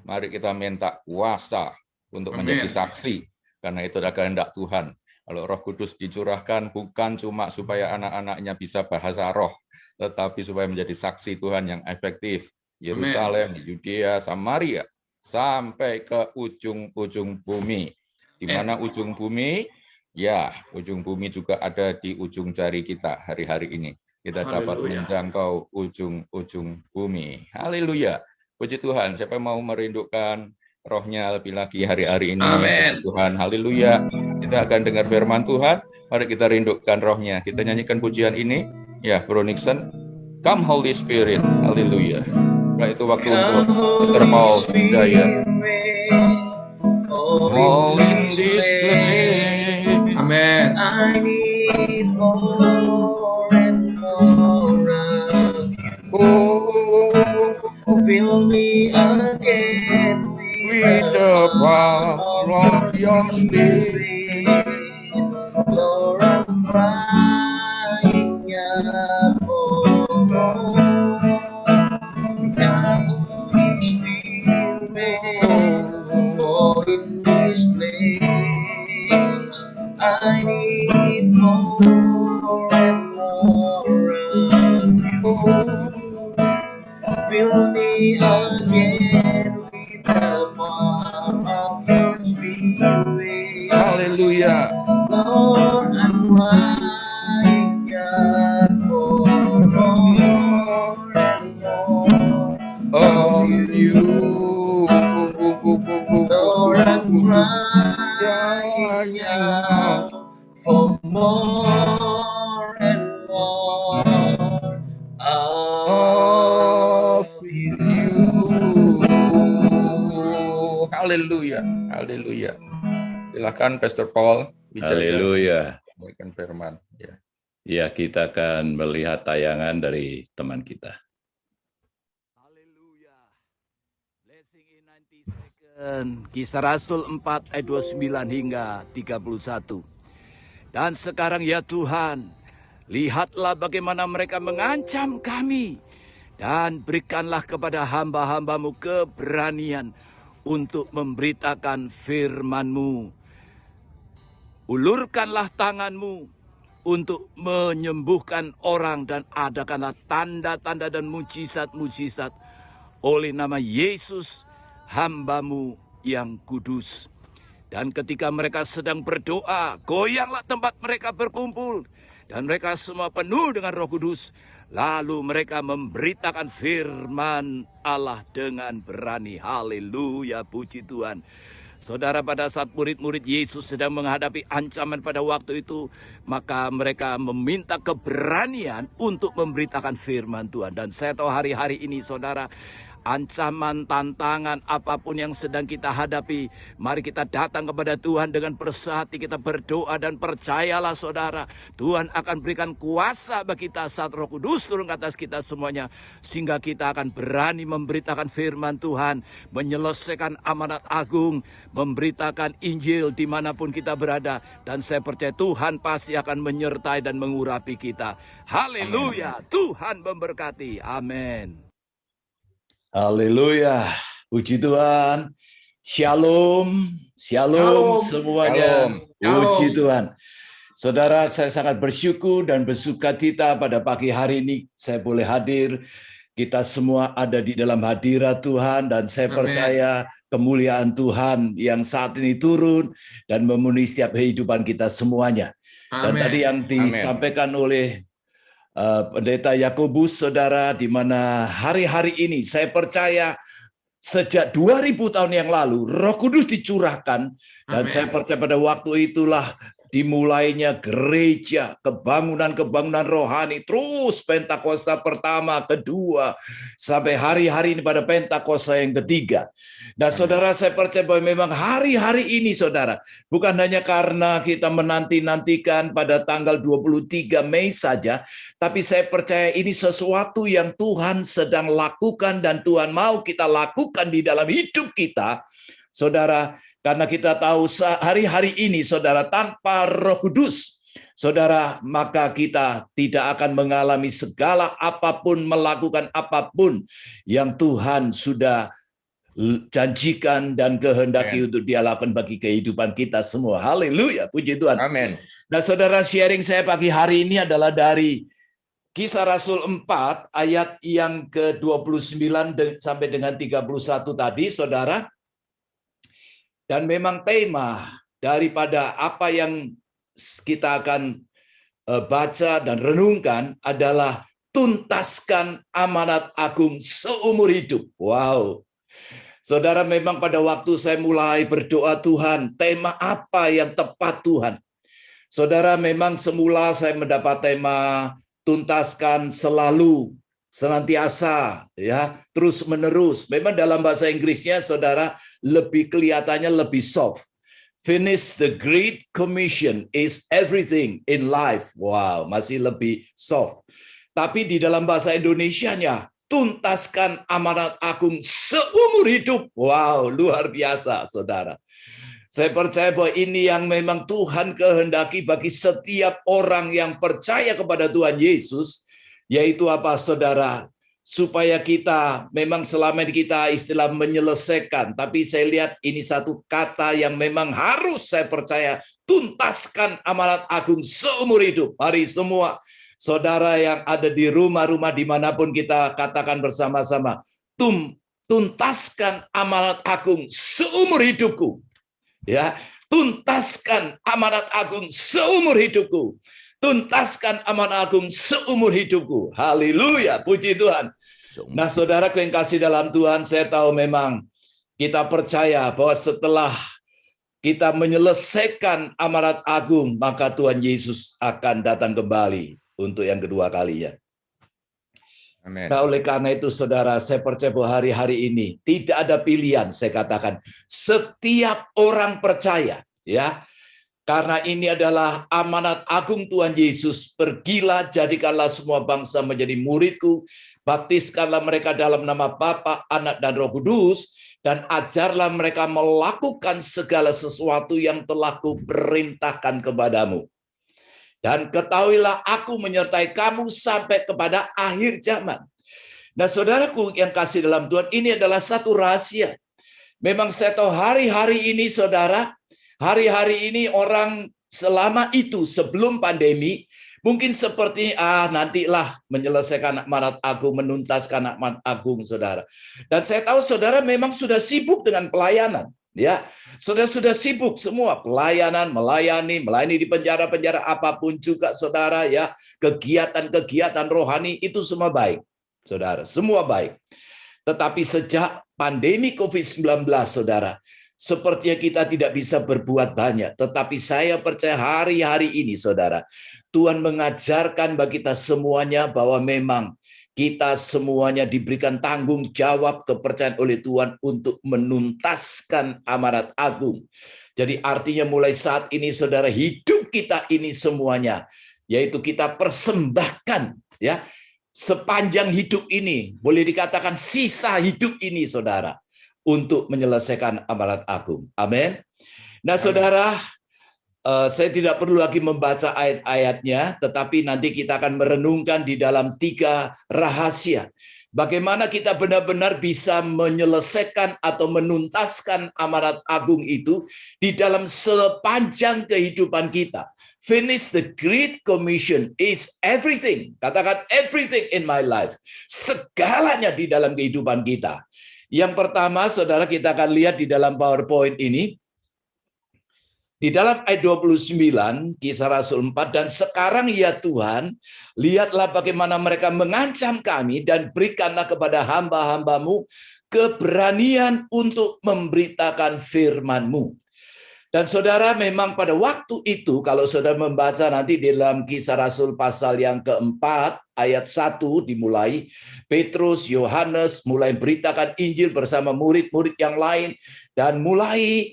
Mari kita minta kuasa untuk menjadi saksi, karena itu adalah kehendak Tuhan. Kalau Roh Kudus dicurahkan bukan cuma supaya anak-anaknya bisa bahasa roh, tetapi supaya menjadi saksi Tuhan yang efektif. Yerusalem, Yudea, Samaria, sampai ke ujung-ujung bumi. Di mana ujung bumi? Ya, ujung bumi juga ada di ujung jari kita hari-hari ini. Kita dapat menjangkau ujung-ujung bumi. Haleluya. Puji Tuhan. Siapa mau merindukan rohnya lebih lagi hari-hari ini? Amin. Puji Tuhan. Haleluya. Kita akan dengar firman Tuhan. Mari kita rindukan rohnya. Kita nyanyikan pujian ini. Ya, Bro Nixon. Come Holy Spirit. Haleluya. Setelah itu waktu untuk Mr. Paul Daya. All in this place. Amen. I need more and more of you. Fill me again with the power of your spirit. Lord, I'm crying out for more. For in this place I need more and more of you. Fill me again with the power of your spirit. Hallelujah. Lord, I'm crying out for more and more of you. Lord, I'm crying out for more and more of you. Haleluya, haleluya. Silakan Pastor Paul. Haleluya. Memberikan firman. Ya. Ya, kita akan melihat tayangan dari teman kita. Kisah Rasul 4 ayat 29 hingga 31. Dan sekarang ya Tuhan, lihatlah bagaimana mereka mengancam kami, dan berikanlah kepada hamba-hambamu keberanian untuk memberitakan firman-Mu. Ulurkanlah tangan-Mu untuk menyembuhkan orang, dan adakanlah tanda-tanda dan mujizat-mujizat oleh nama Yesus hamba-Mu yang kudus. Dan ketika mereka sedang berdoa, goyanglah tempat mereka berkumpul, dan mereka semua penuh dengan Roh Kudus. Lalu mereka memberitakan firman Allah dengan berani. Haleluya, puji Tuhan. Saudara, pada saat murid-murid Yesus sedang menghadapi ancaman pada waktu itu, maka mereka meminta keberanian untuk memberitakan firman Tuhan. Dan saya tahu hari-hari ini, saudara, ancaman, tantangan, apapun yang sedang kita hadapi, mari kita datang kepada Tuhan dengan bersah hati, kita berdoa, dan percayalah saudara, Tuhan akan berikan kuasa bagi kita saat Roh Kudus turun ke atas kita semuanya, sehingga kita akan berani memberitakan firman Tuhan, menyelesaikan amanat agung, memberitakan Injil dimanapun kita berada, dan saya percaya Tuhan pasti akan menyertai dan mengurapi kita. Haleluya, Tuhan memberkati. Amin. Haleluya, puji Tuhan. Shalom, shalom semuanya. Puji Tuhan. Saudara, saya sangat bersyukur dan bersukacita pada pagi hari ini saya boleh hadir Kita semua ada di dalam hadirat Tuhan, dan saya percaya kemuliaan Tuhan yang saat ini turun dan memenuhi setiap kehidupan kita semuanya. Dan tadi yang disampaikan oleh Pendeta Yakobus, saudara, di mana hari-hari ini saya percaya sejak 2000 tahun yang lalu Roh Kudus dicurahkan, dan saya percaya pada waktu itulah dimulainya gereja, kebangunan-kebangunan rohani, terus Pentakosta pertama, kedua, sampai hari-hari ini pada Pentakosta yang ketiga. Nah, saudara, saya percaya bahwa memang hari-hari ini, saudara, bukan hanya karena kita menanti-nantikan pada tanggal 23 Mei saja, tapi saya percaya ini sesuatu yang Tuhan sedang lakukan dan Tuhan mau kita lakukan di dalam hidup kita, saudara. Karena kita tahu hari-hari ini, saudara, tanpa Roh Kudus, saudara, maka kita tidak akan mengalami segala apapun, melakukan apapun yang Tuhan sudah janjikan dan kehendaki untuk Dia lakukan bagi kehidupan kita semua. Haleluya, puji Tuhan. Amin. Nah, saudara, sharing saya pagi hari ini adalah dari Kisah Rasul 4 ayat yang ke-29 sampai dengan 31 tadi, saudara. Dan memang tema daripada apa yang kita akan baca dan renungkan adalah tuntaskan amanat agung seumur hidup. Wow. Saudara, memang pada waktu saya mulai berdoa, Tuhan, tema apa yang tepat Tuhan? Saudara, memang semula saya mendapat tema tuntaskan selalu, senantiasa, ya, terus menerus. Memang dalam bahasa Inggrisnya, saudara, lebih kelihatannya lebih soft. Finish the Great Commission is everything in life. Wow, masih lebih soft. Tapi di dalam bahasa Indonesianya, tuntaskan amanat agung seumur hidup. Wow, luar biasa, saudara. Saya percaya bahwa ini yang memang Tuhan kehendaki bagi setiap orang yang percaya kepada Tuhan Yesus. Yaitu apa, saudara? Supaya kita, memang selama ini kita istilah menyelesaikan, tapi saya lihat ini satu kata yang memang harus saya percaya, tuntaskan amanat agung seumur hidup. Mari semua saudara yang ada di rumah-rumah dimanapun kita katakan bersama-sama, tuntaskan amanat agung seumur hidupku. Ya, tuntaskan amanat agung seumur hidupku. Tuntaskan amanat agung seumur hidupku. Haleluya, puji Tuhan. Nah, saudara yang kasih dalam Tuhan, saya tahu memang kita percaya bahwa setelah kita menyelesaikan amanat agung, maka Tuhan Yesus akan datang kembali untuk yang kedua kalinya. Amin. Nah, oleh karena itu, saudara, saya percaya bahwa hari-hari ini tidak ada pilihan, saya katakan. Setiap orang percaya, ya, karena ini adalah amanat agung Tuhan Yesus. Pergilah, jadikanlah semua bangsa menjadi muridku, baptiskanlah mereka dalam nama Bapa, Anak, dan Roh Kudus, dan ajarlah mereka melakukan segala sesuatu yang telah kuperintahkan kepadamu. Dan ketahuilah aku menyertai kamu sampai kepada akhir zaman. Nah, saudaraku yang kasih dalam Tuhan, ini adalah satu rahasia. Memang saya tahu hari-hari ini, saudara, hari-hari ini orang selama itu sebelum pandemi mungkin seperti nantilah menyelesaikan amanat agung, menuntaskan amanat agung, saudara. Dan saya tahu saudara memang sudah sibuk dengan pelayanan, ya. Saudara sudah sibuk semua pelayanan, melayani di penjara-penjara apapun juga, saudara, ya. Kegiatan-kegiatan rohani itu semua baik, saudara, semua baik. Tetapi sejak pandemi COVID-19, saudara, sepertinya kita tidak bisa berbuat banyak. Tetapi saya percaya hari-hari ini, saudara, Tuhan mengajarkan bagi kita semuanya bahwa memang kita semuanya diberikan tanggung jawab kepercayaan oleh Tuhan untuk menuntaskan amanat agung. Jadi artinya mulai saat ini, saudara, hidup kita ini semuanya, yaitu kita persembahkan, ya, sepanjang hidup ini, boleh dikatakan sisa hidup ini, saudara, untuk menyelesaikan amanat agung. Amin. Nah, saudara, saya tidak perlu lagi membaca ayat-ayatnya, tetapi nanti kita akan merenungkan di dalam 3 rahasia. Bagaimana kita benar-benar bisa menyelesaikan atau menuntaskan amanat agung itu di dalam sepanjang kehidupan kita. Finish the Great Commission is everything. Katakan everything in my life. Segalanya di dalam kehidupan kita. Yang pertama, saudara, kita akan lihat di dalam PowerPoint ini. Di dalam ayat 29, Kisah Rasul 4, dan sekarang ya Tuhan, lihatlah bagaimana mereka mengancam kami dan berikanlah kepada hamba-hambamu keberanian untuk memberitakan firman-Mu. Dan saudara, memang pada waktu itu, kalau saudara membaca nanti di dalam Kisah Rasul pasal yang keempat, ayat 1 dimulai, Petrus, Yohanes mulai beritakan Injil bersama murid-murid yang lain, dan mulai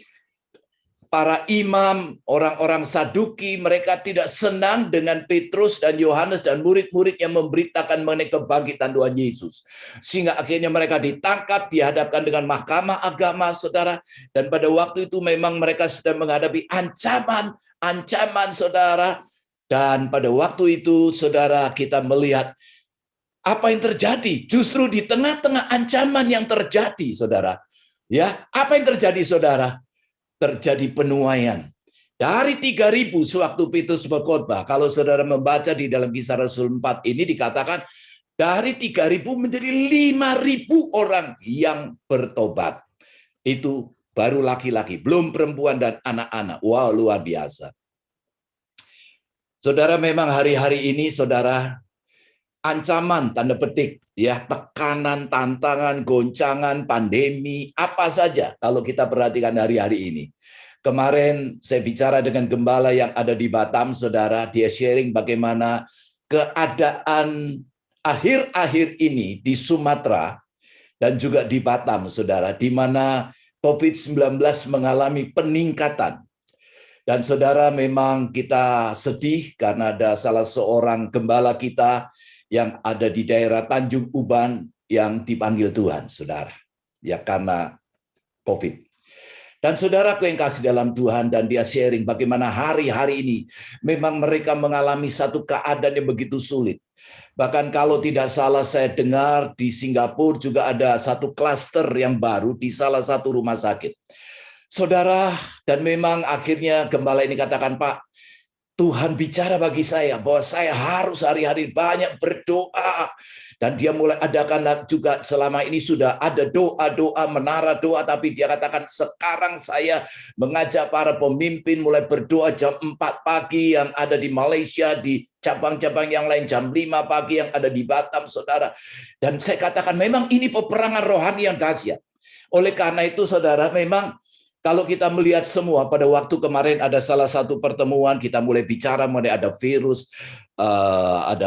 para imam, orang-orang Saduki, mereka tidak senang dengan Petrus dan Yohanes dan murid-murid yang memberitakan mengenai kebangkitan Tuhan Yesus. Sehingga akhirnya mereka ditangkap, dihadapkan dengan mahkamah agama, saudara. Dan pada waktu itu memang mereka sedang menghadapi ancaman, saudara. Dan pada waktu itu, saudara, kita melihat apa yang terjadi. Justru di tengah-tengah ancaman yang terjadi, saudara. Ya, apa yang terjadi, saudara? Terjadi penuaian. Dari 3.000 sewaktu Petrus berkhotbah, kalau saudara membaca di dalam Kisah Rasul 4 ini dikatakan dari 3.000 menjadi 5.000 orang yang bertobat. Itu baru laki-laki, belum perempuan dan anak-anak. Wow, luar biasa. Saudara, memang hari-hari ini, saudara, ancaman, tanda petik, ya, tekanan, tantangan, goncangan, pandemi, apa saja kalau kita perhatikan hari-hari ini. Kemarin saya bicara dengan gembala yang ada di Batam, saudara, dia sharing bagaimana keadaan akhir-akhir ini di Sumatera dan juga di Batam, saudara, di mana COVID-19 mengalami peningkatan. Dan saudara, memang kita sedih karena ada salah seorang gembala kita yang ada di daerah Tanjung Uban yang dipanggil Tuhan, saudara. Ya, karena COVID. Dan saudaraku yang kasih dalam Tuhan, dan dia sharing bagaimana hari-hari ini memang mereka mengalami satu keadaan yang begitu sulit. Bahkan kalau tidak salah saya dengar di Singapura juga ada satu klaster yang baru di salah satu rumah sakit. Saudara, dan memang akhirnya gembala ini katakan, Pak, Tuhan bicara bagi saya bahwa saya harus hari-hari banyak berdoa. Dan dia mulai adakan juga selama ini sudah ada doa-doa, menara doa. Tapi dia katakan sekarang saya mengajak para pemimpin mulai berdoa jam 4 pagi yang ada di Malaysia, di cabang-cabang yang lain jam 5 pagi yang ada di Batam, saudara. Dan saya katakan memang ini peperangan rohani yang dahsyat. Oleh karena itu, saudara, memang kalau kita melihat semua, pada waktu kemarin ada salah satu pertemuan, kita mulai bicara mengenai ada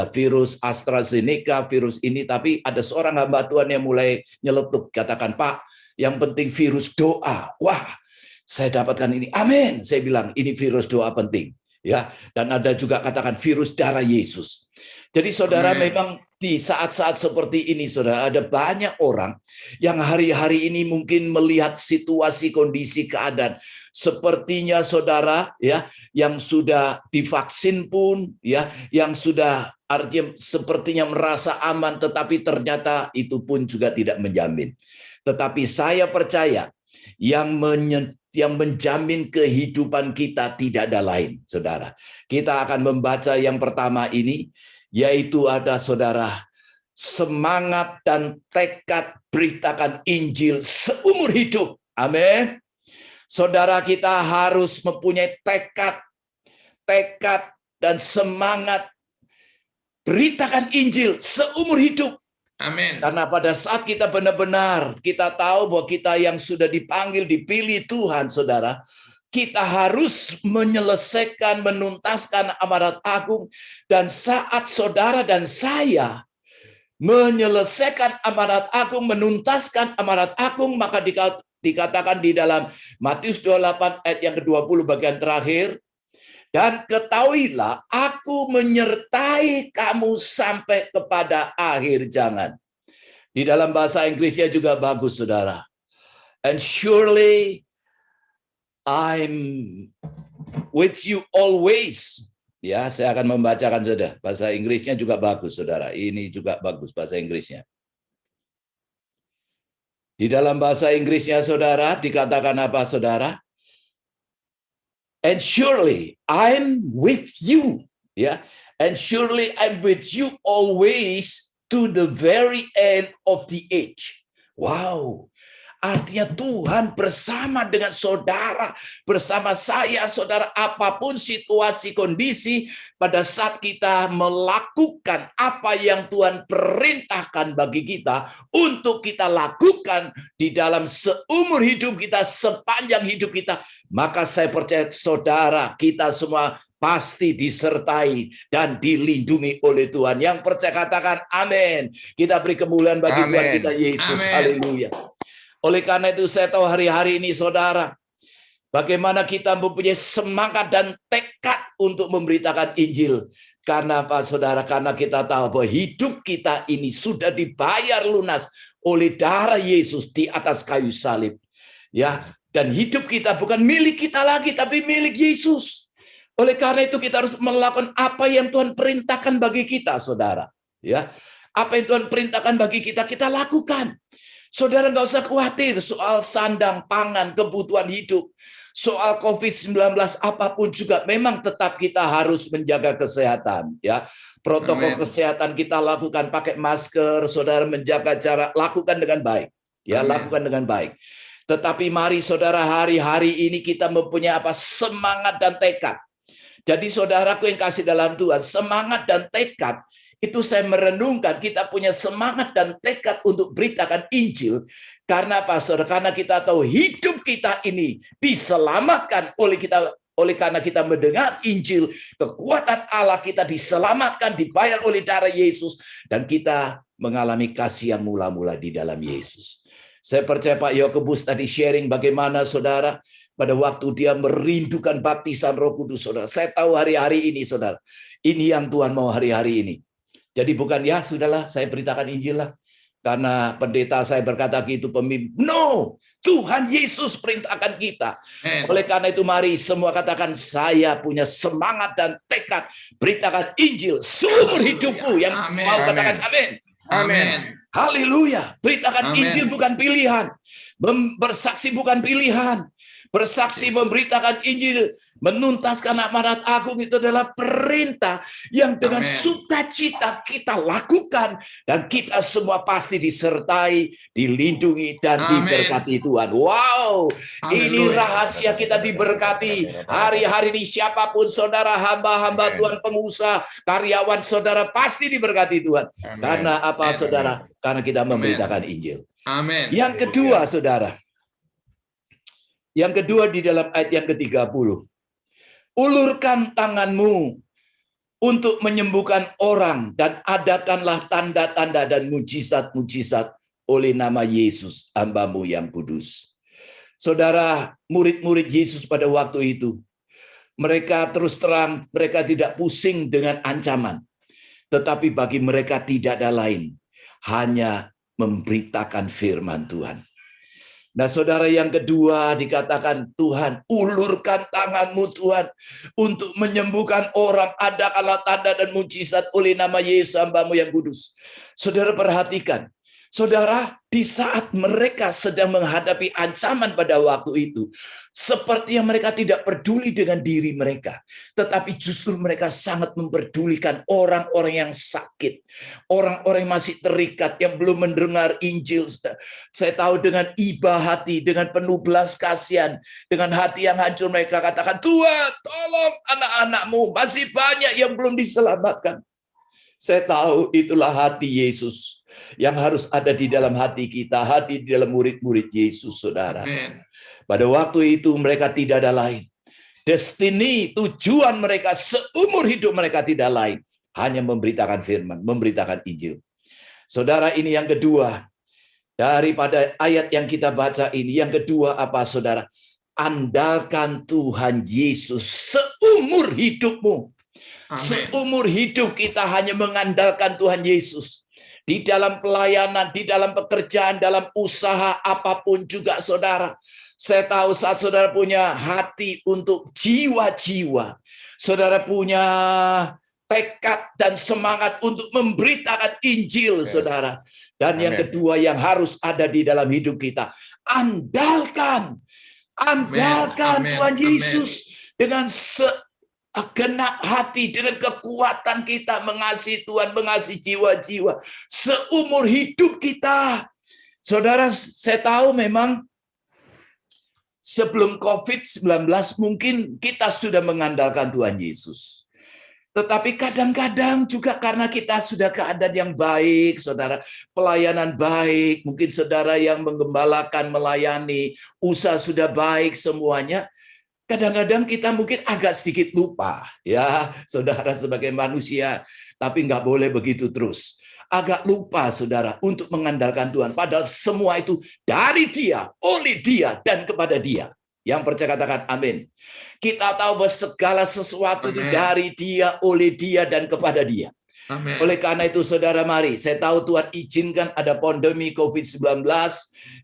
virus AstraZeneca, virus ini, tapi ada seorang hamba Tuhan yang mulai nyeletuk, katakan, Pak, yang penting virus doa. Wah, saya dapatkan ini. Amin. Saya bilang, ini virus doa penting. Ya, dan ada juga katakan virus darah Yesus. Jadi saudara, memang di saat-saat seperti ini, saudara, ada banyak orang yang hari-hari ini mungkin melihat situasi, kondisi, keadaan. Sepertinya saudara, ya, yang sudah divaksin pun, ya, yang sudah artinya sepertinya merasa aman, tetapi ternyata itu pun juga tidak menjamin. Tetapi saya percaya yang menjamin kehidupan kita tidak ada lain, saudara. Kita akan membaca yang pertama ini, yaitu ada, saudara, semangat dan tekad beritakan Injil seumur hidup. Amin. Saudara, kita harus mempunyai tekad dan semangat beritakan Injil seumur hidup. Amin. Karena pada saat kita benar-benar kita tahu bahwa kita yang sudah dipanggil, dipilih Tuhan, saudara, kita harus menyelesaikan, menuntaskan amanat agung. Dan saat saudara dan saya menyelesaikan amanat agung, menuntaskan amanat agung, maka dikatakan di dalam Matius 28 ayat yang ke-20 bagian terakhir, dan ketahuilah aku menyertai kamu sampai kepada akhir zaman. Di dalam bahasa Inggrisnya juga bagus, saudara. And surely I'm with you always. Ya, saya akan membacakan, saudara. Bahasa Inggrisnya juga bagus, saudara. Ini juga bagus bahasa Inggrisnya. Di dalam bahasa Inggrisnya saudara dikatakan apa saudara? And surely I'm with you, ya. And surely I'm with you always to the very end of the age. Wow. Artinya Tuhan bersama dengan saudara, bersama saya, saudara, apapun situasi, kondisi, pada saat kita melakukan apa yang Tuhan perintahkan bagi kita, untuk kita lakukan di dalam seumur hidup kita, sepanjang hidup kita, maka saya percaya saudara, kita semua pasti disertai dan dilindungi oleh Tuhan. Yang percaya katakan amin. Kita beri kemuliaan bagi Tuhan kita Yesus. Haleluya. Oleh karena itu saya tahu hari-hari ini saudara, bagaimana kita mempunyai semangat dan tekad untuk memberitakan Injil. Karena apa saudara? Karena kita tahu bahwa hidup kita ini sudah dibayar lunas oleh darah Yesus di atas kayu salib. Ya, dan hidup kita bukan milik kita lagi, tapi milik Yesus. Oleh karena itu kita harus melakukan apa yang Tuhan perintahkan bagi kita, saudara. Ya, apa yang Tuhan perintahkan bagi kita, kita lakukan. Saudara nggak usah khawatir soal sandang, pangan, kebutuhan hidup. Soal COVID-19 apapun juga memang tetap kita harus menjaga kesehatan. Ya, protokol kesehatan kita lakukan, pakai masker, saudara menjaga jarak, lakukan dengan baik. Ya, lakukan dengan baik. Tetapi mari saudara hari-hari ini kita mempunyai apa? Semangat dan tekad. Jadi saudaraku yang kasih dalam Tuhan, semangat dan tekad. Itu saya merenungkan kita punya semangat dan tekad untuk beritakan Injil. Karena apa, saudara? Karena kita tahu hidup kita ini diselamatkan oleh karena kita mendengar Injil. Kekuatan Allah kita diselamatkan, dibayar oleh darah Yesus. Dan kita mengalami kasih yang mula-mula di dalam Yesus. Saya percaya Pak Yakobus tadi sharing bagaimana saudara, pada waktu dia merindukan baptisan Roh Kudus, saudara. Saya tahu hari-hari ini, saudara. Ini yang Tuhan mau hari-hari ini. Jadi bukan ya sudahlah saya beritakan Injil lah. Karena pendeta saya berkata gitu pemimpin. No, Tuhan Yesus perintahkan kita. Oleh karena itu mari semua katakan saya punya semangat dan tekad beritakan Injil seumur hidupku. Yang mau katakan amin. Amin. Haleluya. Beritakan Injil bukan pilihan. Bersaksi bukan pilihan. Bersaksi memberitakan Injil, menuntaskan amanat agung itu adalah perintah yang dengan sukacita kita lakukan. Dan kita semua pasti disertai, dilindungi, dan diberkati Tuhan. Wow, ini rahasia kita diberkati. Hari-hari ini siapapun saudara, hamba-hamba Tuhan, pengusaha, karyawan saudara pasti diberkati Tuhan. Karena apa saudara? Karena kita memberitakan Injil. Amin. Yang kedua saudara. Yang kedua di dalam ayat yang ke-30. Ulurkan tanganmu untuk menyembuhkan orang dan adakanlah tanda-tanda dan mujizat-mujizat oleh nama Yesus, hamba-Mu yang kudus. Saudara, murid-murid Yesus pada waktu itu, mereka terus terang, mereka tidak pusing dengan ancaman. Tetapi bagi mereka tidak ada lain, hanya memberitakan firman Tuhan. Nah saudara, yang kedua dikatakan Tuhan, ulurkan tanganmu Tuhan untuk menyembuhkan orang, adakanlah tanda dan mujizat oleh nama Yesus hamba-Mu yang kudus. Saudara perhatikan, saudara, di saat mereka sedang menghadapi ancaman pada waktu itu, sepertinya mereka tidak peduli dengan diri mereka, tetapi justru mereka sangat memperdulikan orang-orang yang sakit, orang-orang yang masih terikat, yang belum mendengar Injil. Saya tahu dengan iba hati, dengan penuh belas kasihan, dengan hati yang hancur mereka katakan, Tuhan tolong anak-anak-Mu, masih banyak yang belum diselamatkan. Saya tahu itulah hati Yesus yang harus ada di dalam hati kita, hati di dalam murid-murid Yesus, saudara. Pada waktu itu mereka tidak ada lain. Destiny, tujuan mereka seumur hidup mereka tidak lain. Hanya memberitakan firman, memberitakan Injil. Saudara, ini yang kedua. Daripada ayat yang kita baca ini, yang kedua apa saudara? Andalkan Tuhan Yesus seumur hidupmu. Seumur hidup kita hanya mengandalkan Tuhan Yesus. Di dalam pelayanan, di dalam pekerjaan, dalam usaha, apapun juga saudara. Saya tahu saat saudara punya hati untuk jiwa-jiwa. Saudara punya tekad dan semangat untuk memberitakan Injil, saudara. Dan yang kedua yang harus ada di dalam hidup kita, andalkan Tuhan Yesus dengan segenap hati, dengan kekuatan kita mengasihi Tuhan, mengasihi jiwa-jiwa seumur hidup kita. Saudara, saya tahu memang sebelum COVID-19 mungkin kita sudah mengandalkan Tuhan Yesus. Tetapi kadang-kadang juga karena kita sudah keadaan yang baik, saudara, pelayanan baik, mungkin saudara yang menggembalakan, melayani, usaha sudah baik semuanya, kadang-kadang kita mungkin agak sedikit lupa, ya, saudara, sebagai manusia, tapi nggak boleh begitu terus. Agak lupa, saudara, untuk mengandalkan Tuhan. Padahal semua itu dari Dia, oleh Dia, dan kepada Dia. Yang percaya katakan amin. Kita tahu bahwa segala sesuatu itu dari Dia, oleh Dia, dan kepada Dia. Amen. Oleh karena itu, saudara, mari. Saya tahu Tuhan izinkan ada pandemi COVID-19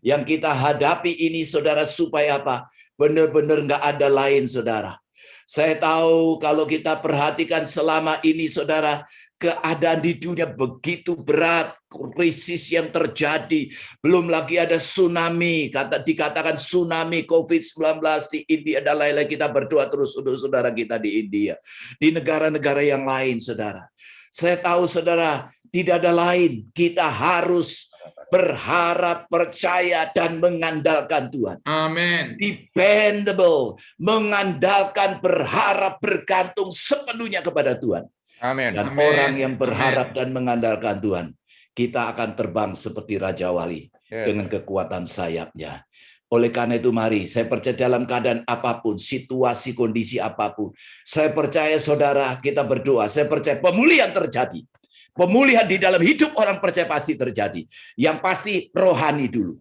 yang kita hadapi ini, saudara, supaya apa? Benar-benar nggak ada lain, saudara. Saya tahu kalau kita perhatikan selama ini, saudara, keadaan di dunia begitu berat, krisis yang terjadi, belum lagi ada tsunami, dikatakan tsunami COVID-19 di India dan lain-lain. Kita berdoa terus untuk saudara kita di India, di negara-negara yang lain, saudara. Saya tahu, saudara, tidak ada lain, kita harus berharap, percaya, dan mengandalkan Tuhan. Amin. Dependable, mengandalkan, berharap, bergantung sepenuhnya kepada Tuhan. Amin. Dan orang yang berharap dan mengandalkan Tuhan, kita akan terbang seperti Raja Wali dengan kekuatan sayapnya. Oleh karena itu, mari, saya percaya dalam keadaan apapun, situasi, kondisi apapun, saya percaya, saudara, kita berdoa, saya percaya pemulihan terjadi. Pemulihan di dalam hidup orang percaya pasti terjadi. Yang pasti rohani dulu.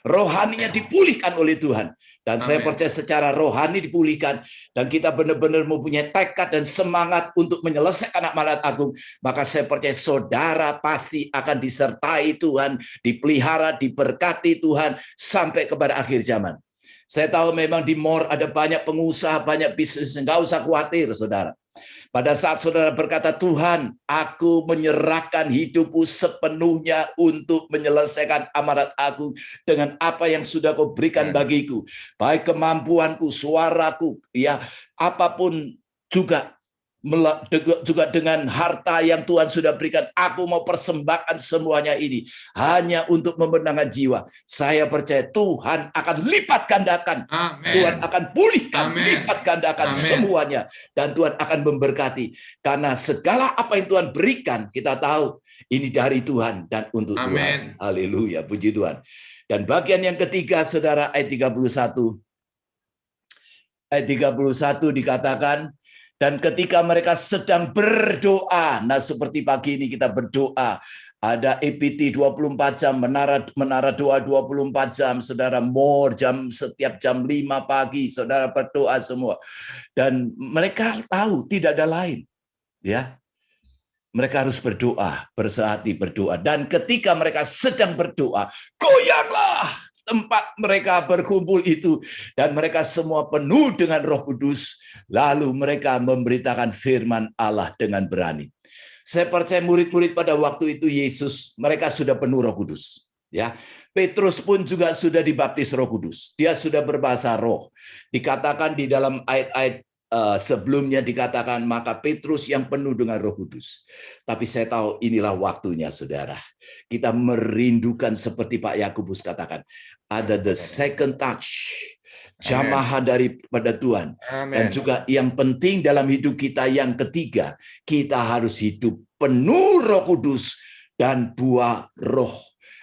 Rohaninya dipulihkan oleh Tuhan. Dan saya percaya secara rohani dipulihkan. Dan kita benar-benar mempunyai tekad dan semangat untuk menyelesaikan amanat agung. Maka saya percaya saudara pasti akan disertai Tuhan, dipelihara, diberkati Tuhan sampai kepada akhir zaman. Saya tahu memang di MOR ada banyak pengusaha, banyak bisnis. Nggak usah khawatir, saudara. Pada saat saudara berkata, Tuhan, aku menyerahkan hidupku sepenuhnya untuk menyelesaikan amanat aku dengan apa yang sudah kau berikan bagiku. Baik kemampuanku, suaraku, ya apapun juga dengan harta yang Tuhan sudah berikan, aku mau persembahkan semuanya ini hanya untuk memenangkan jiwa. Saya percaya Tuhan akan lipat gandakan. Amen. Tuhan akan pulihkan, lipat gandakan semuanya, dan Tuhan akan memberkati. Karena segala apa yang Tuhan berikan, kita tahu ini dari Tuhan dan untuk Tuhan. Haleluya, puji Tuhan. Dan bagian yang ketiga, saudara, ayat 31. Ayat 31 dikatakan, dan ketika mereka sedang berdoa, nah seperti pagi ini kita berdoa, ada EPT 24 jam, menara doa 24 jam, saudara, MOR setiap jam 5 pagi, saudara berdoa semua. Dan mereka tahu tidak ada lain, ya. Mereka harus berdoa, bersehati berdoa. Dan ketika mereka sedang berdoa, goyanglah tempat mereka berkumpul itu. Dan mereka semua penuh dengan Roh Kudus. Lalu mereka memberitakan firman Allah dengan berani. Saya percaya murid-murid pada waktu itu Yesus, mereka sudah penuh Roh Kudus. Ya, Petrus pun juga sudah dibaptis Roh Kudus. Dia sudah berbahasa roh. Dikatakan di dalam ayat-ayat sebelumnya dikatakan, maka Petrus yang penuh dengan Roh Kudus. Tapi saya tahu inilah waktunya, saudara. Kita merindukan seperti Pak Yakobus katakan, ada the second touch, jamahan daripada Tuhan. Amen. Dan juga yang penting dalam hidup kita yang ketiga, kita harus hidup penuh Roh Kudus dan buah roh.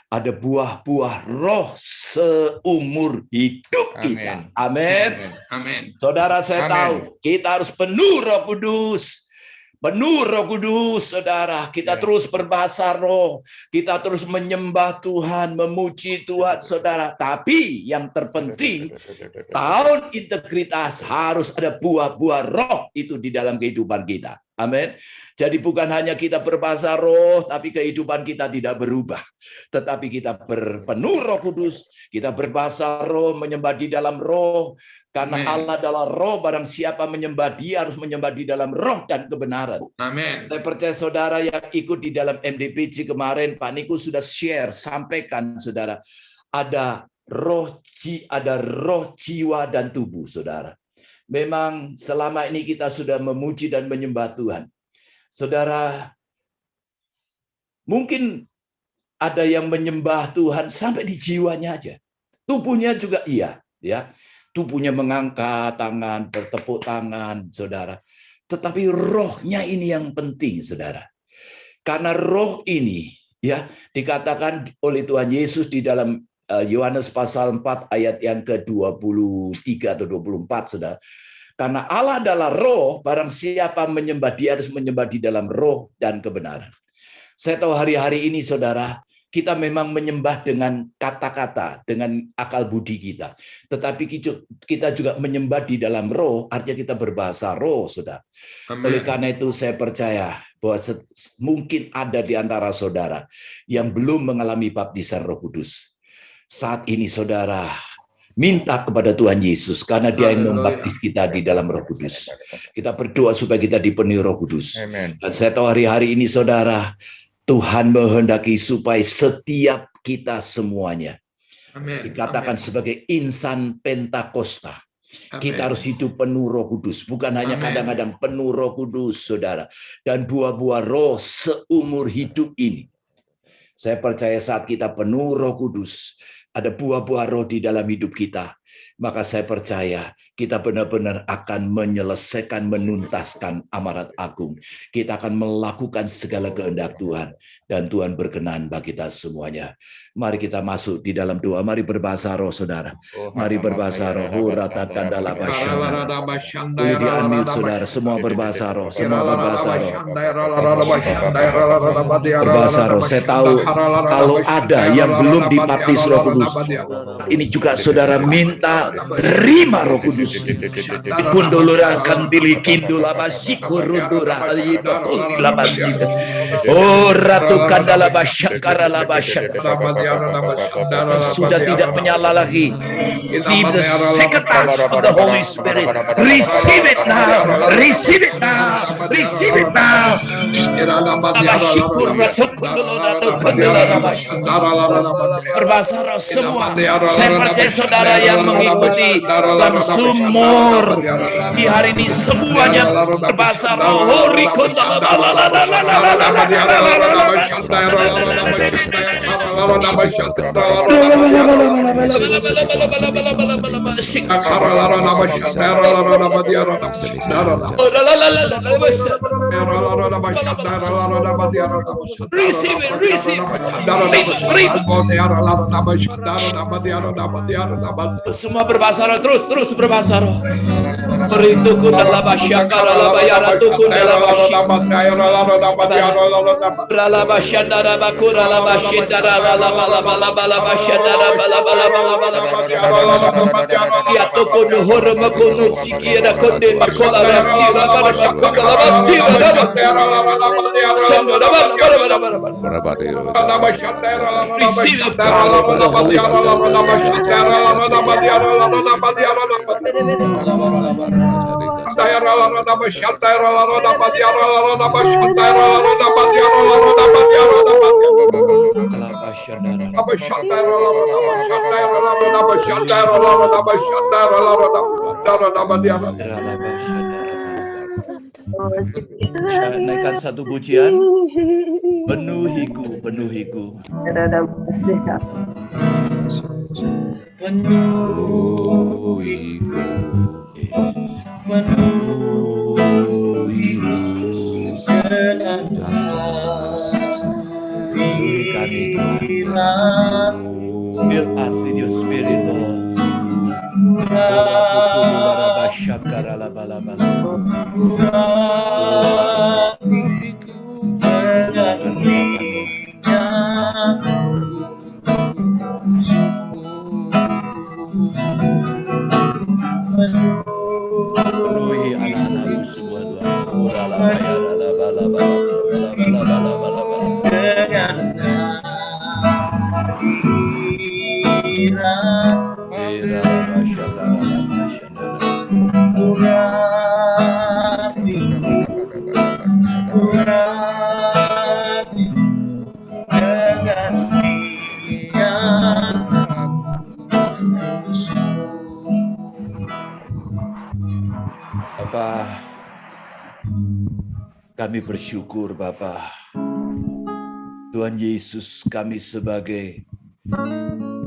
Ada buah-buah roh seumur hidup kita. Amin. Amin. Saudara, saya tahu kita harus penuh Roh Kudus. Penuh Roh Kudus, saudara. Kita terus berbahasa roh. Kita terus menyembah Tuhan, memuji Tuhan, saudara. Tapi yang terpenting, tahun integritas harus ada buah-buah roh itu di dalam kehidupan kita. Amin. Jadi bukan hanya kita berbahasa roh, tapi kehidupan kita tidak berubah. Tetapi kita berpenuh Roh Kudus, kita berbahasa roh, menyembah di dalam roh. Karena Allah adalah roh, barang siapa menyembah Dia harus menyembah di dalam roh dan kebenaran. Amin. Saya percaya saudara yang ikut di dalam MDPC kemarin, Pak Niko sudah share, sampaikan saudara. Ada roh, jiwa, dan tubuh saudara. Memang selama ini kita sudah memuji dan menyembah Tuhan. Saudara, mungkin ada yang menyembah Tuhan sampai di jiwanya aja. Tubuhnya juga iya, ya. Tubuhnya mengangkat tangan, bertepuk tangan, saudara. Tetapi rohnya ini yang penting, saudara. Karena roh ini, ya, dikatakan oleh Tuhan Yesus di dalam Yohanes pasal 4 ayat yang ke-23 atau 24, saudara. Karena Allah adalah roh, barang siapa menyembah Dia harus menyembah di dalam roh dan kebenaran. Saya tahu hari-hari ini, saudara, kita memang menyembah dengan kata-kata, dengan akal budi kita. Tetapi kita juga menyembah di dalam roh, artinya kita berbahasa roh, saudara. Oleh karena itu saya percaya bahwa mungkin ada di antara saudara yang belum mengalami baptisan Roh Kudus. Saat ini, saudara, minta kepada Tuhan Yesus, karena Dia yang membaptis kita di dalam Roh Kudus. Kita berdoa supaya kita dipenuhi Roh Kudus. Amen. Dan saya tahu hari-hari ini, saudara, Tuhan menghendaki supaya setiap kita semuanya dikatakan sebagai insan Pentakosta. Kita harus hidup penuh Roh Kudus, bukan hanya kadang-kadang penuh Roh Kudus, saudara. Dan buah-buah roh seumur hidup ini. Saya percaya saat kita penuh Roh Kudus, ada buah-buah roh di dalam hidup kita, maka saya percaya kita benar-benar akan menyelesaikan, menuntaskan amanat agung. Kita akan melakukan segala kehendak Tuhan, dan Tuhan berkenan bagi kita semuanya. Mari kita masuk di dalam doa. Mari berbahasa roh, saudara. Mari berbahasa roh. Ratakan dalam boleh di-unmute, saudara. Semua berbahasa roh. Semua berbahasa roh. Berbahasa roh. Saya tahu kalau ada yang belum dibaptis Roh Kudus, ini juga saudara minta terima Roh Kudus. Dikundulura kandilikindu labasikurundura labasida. Oh, ratu kandala basyakara labasyak. Sudah tidak menyala lagi. See the second touch of the Holy Spirit. Receive it now. Receive it now. Receive it now. Berbahasa roh semua. Saya percaya saudara yang mengikuti dalam sumur di hari ini semuanya berbahasa roh. Semua berbahasa roh, terus berbahasa roh. Berituku dalam masyakara labayara tuku dalam masyakara masyandara bakura masyandara ya tuku nuhur makunu sikira konde makola rasira naikkan satu pujian. Penuhiku, penuhiku. Penuhiku, penuhiku dengan pikiran. Fill us with your spirit, Lord. Penuhi anak-anakmu semua, Tuhan. Kami bersyukur Bapa. Tuhan Yesus, kami sebagai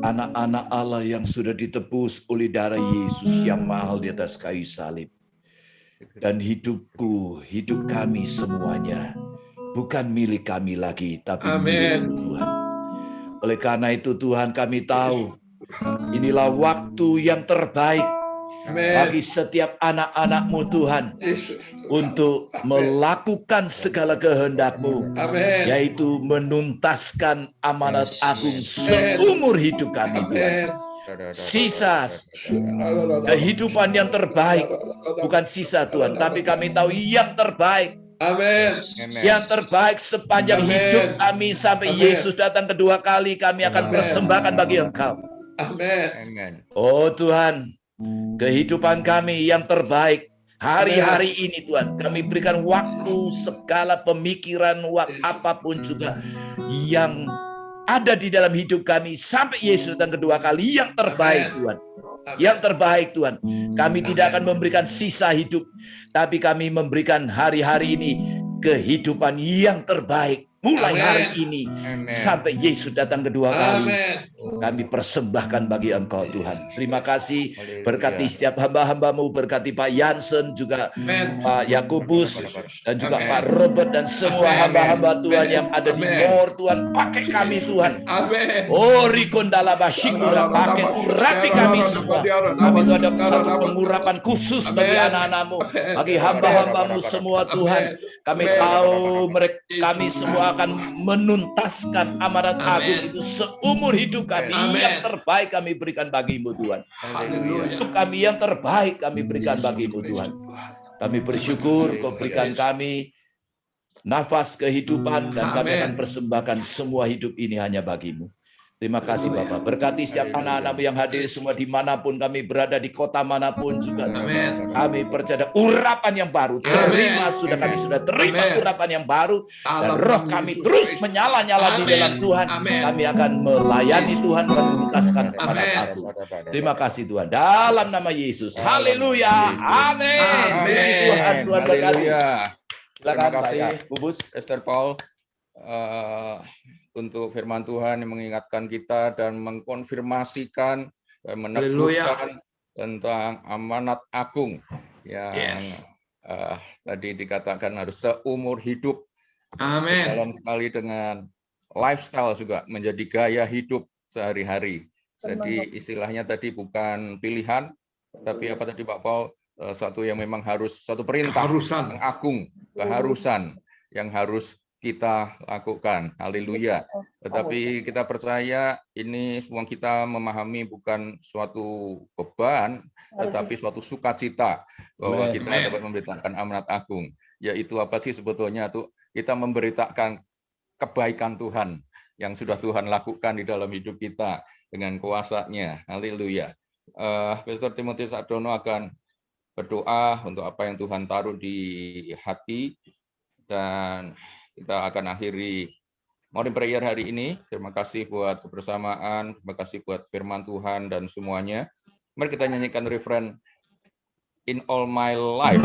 anak-anak Allah yang sudah ditebus oleh darah Yesus yang mahal di atas kayu salib. Dan hidupku, hidup kami semuanya bukan milik kami lagi, tapi milik Tuhan. Oleh karena itu Tuhan, kami tahu inilah waktu yang terbaik bagi setiap anak-anak-Mu Tuhan untuk melakukan segala kehendak-Mu, yaitu menuntaskan amanat agung seumur hidup kami Tuhan. Sisa kehidupan yang terbaik, bukan sisa Tuhan, tapi kami tahu yang terbaik. Yang terbaik sepanjang hidup kami sampai Yesus datang kedua kali, kami akan persembahkan bagi Engkau. Oh Tuhan, kehidupan kami yang terbaik hari-hari ini Tuhan, kami berikan waktu, segala pemikiran, apapun juga yang ada di dalam hidup kami sampai Yesus datang kedua kali, yang terbaik Tuhan. Yang terbaik Tuhan. Kami tidak akan memberikan sisa hidup, tapi kami memberikan hari-hari ini kehidupan yang terbaik. Mulai hari ini sampai Yesus datang kedua kali, kami persembahkan bagi Engkau Tuhan. Terima kasih, berkati setiap hamba-hamba-Mu, berkati Pak Jansen, juga Pak Yakobus, dan juga Pak Robert, dan semua hamba-hamba Tuhan yang ada di Mor Tuhan. Pakai kami Tuhan. Oh Rikondala Bashikura, pakai urapi kami semua. Kami itu ada satu pengurapan khusus bagi anak-anak-Mu, bagi hamba-hamba-Mu semua Tuhan. Kami tahu kami semua akan menuntaskan amanat agung itu seumur hidup kami. Yang terbaik kami berikan bagi-Mu Tuhan. Hidup kami yang terbaik kami berikan bagi-Mu Tuhan. Kami bersyukur Kau berikan kami nafas kehidupan, dan kami akan persembahkan semua hidup ini hanya bagi-Mu. Terima kasih Bapak. Berkati setiap anak-anak yang hadir semua dimanapun kami berada, di kota manapun juga. Kami percaya urapan yang baru. Terima, kami sudah terima urapan yang baru. Dan roh kami terus menyala-nyala di dalam Tuhan. Kami akan melayani Tuhan dan menuntaskan amanat agung. Terima kasih Tuhan. Dalam nama Yesus. Haleluya. Amin. Tuhan berkati. Terima kasih Bubus Esther Paul untuk firman Tuhan yang mengingatkan kita dan mengkonfirmasikan dan meneguhkan tentang amanat agung yang tadi dikatakan harus seumur hidup. Amin. Dalam sekali dengan lifestyle juga menjadi gaya hidup sehari-hari. Jadi istilahnya tadi bukan pilihan, tapi apa tadi Pak Paul, satu yang memang harus, satu perintah yang agung, keharusan yang harus kita lakukan. Haleluya. Tetapi kita percaya ini semua kita memahami bukan suatu beban, tetapi suatu sukacita bahwa kita dapat memberitakan amanat agung. Yaitu apa sih sebetulnya tuh? Kita memberitakan kebaikan Tuhan yang sudah Tuhan lakukan di dalam hidup kita dengan kuasa-Nya. Haleluya. Pastor Timotius Adono akan berdoa untuk apa yang Tuhan taruh di hati, dan kita akan akhiri morning prayer hari ini. Terima kasih buat kebersamaan, terima kasih buat firman Tuhan dan semuanya. Mari kita nyanyikan refrain In All My Life.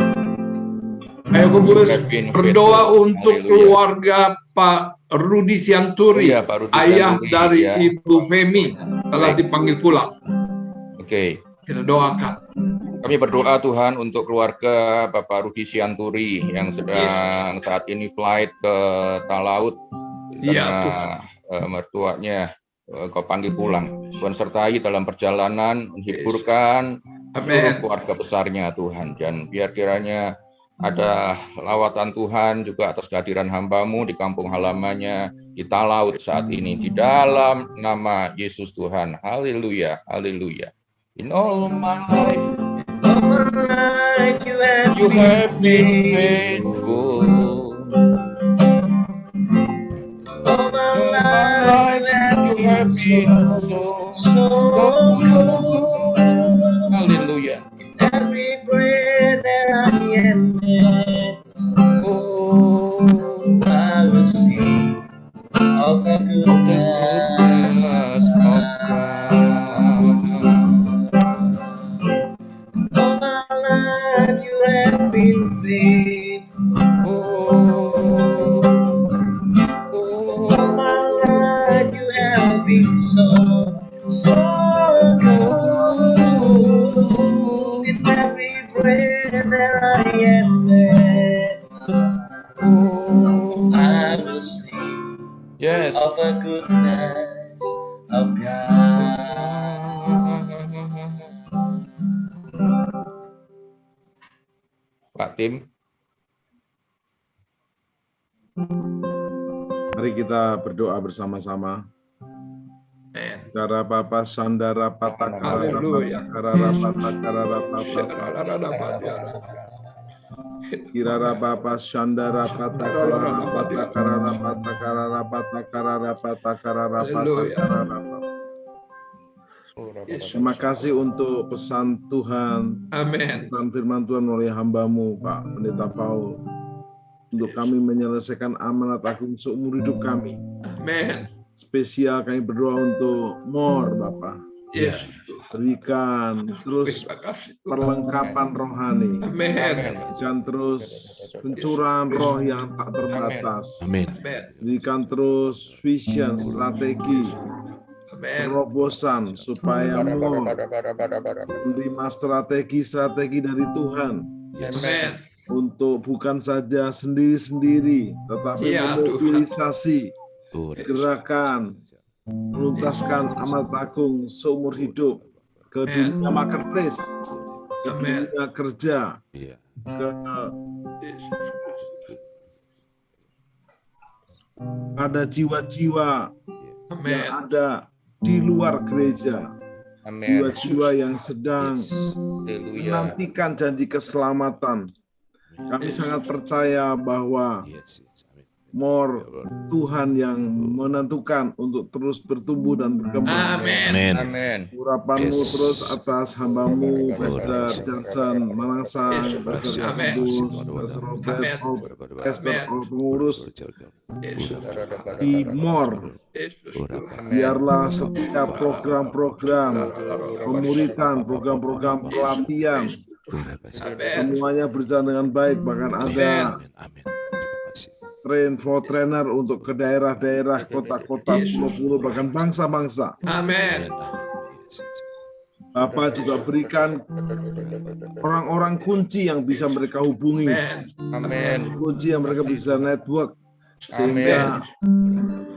Ayo kumpulus berdoa untuk keluarga Pak Rudi Sianturi, ayah dari Ibu Femi, telah dipanggil pulang. Oke. Kita doakan. Kami berdoa Tuhan untuk keluarga Bapak Rudi Sianturi yang sedang saat ini flight ke Talaut karena mertuanya Kau panggil pulang. Tuhan sertai dalam perjalanan, menghiburkan seluruh keluarga besarnya Tuhan, dan biar kiranya ada lawatan Tuhan juga atas kehadiran hamba-Mu di kampung halamannya di Talaut saat ini, di dalam nama Yesus Tuhan. Haleluya, haleluya. In all my life, you have been faithful. All my life, you have been so good. Hallelujah. Every breath that I am in, oh, I will sing of the goodness of God. All my life you have been faithful. of the goodness of God. Pak Tim. Mari kita berdoa bersama-sama. Cara Bapa Sandara Patakara Kirara Bapa Sandara Patakara. Terima kasih untuk pesan Tuhan. Amin. Pesan firman Tuhan oleh hamba-Mu Pak Pendeta Paul. Untuk kami menyelesaikan amanat agung seumur hidup kami. Amin. Spesial kami berdoa untuk more Bapak. Yes. Berikan terus perlengkapan rohani. Amin. Berikan terus pencurahan roh yang tak terbatas. Amin. Berikan terus vision, strategi, terobosan supaya more menerima strategi dari Tuhan. Amin. Untuk bukan saja sendiri-sendiri, tetapi memobilisasi gerakan menuntaskan amanat agung seumur hidup ke dunia marketplace, ke dunia kerja, ada jiwa-jiwa yang ada di luar gereja, jiwa-jiwa yang sedang menantikan janji keselamatan. Kami sangat percaya bahwa more Tuhan yang menentukan untuk terus bertumbuh dan berkembang. Amin. Urapan-Mu terus atas hamba-Mu, Pastor Johnson, Malangsang, Pastor Yakubus, Pastor Robert, Pastor pengurus di more. Biarlah setiap program-program pemuritan, program-program pelatihan, semuanya berjalan dengan baik. Bahkan ada trainer untuk ke daerah-daerah, kota-kota, pulau-pulau, bahkan bangsa-bangsa. Amin. Bapak juga berikan orang-orang kunci yang bisa mereka hubungi. Amin. Kunci yang mereka bisa network. Sehingga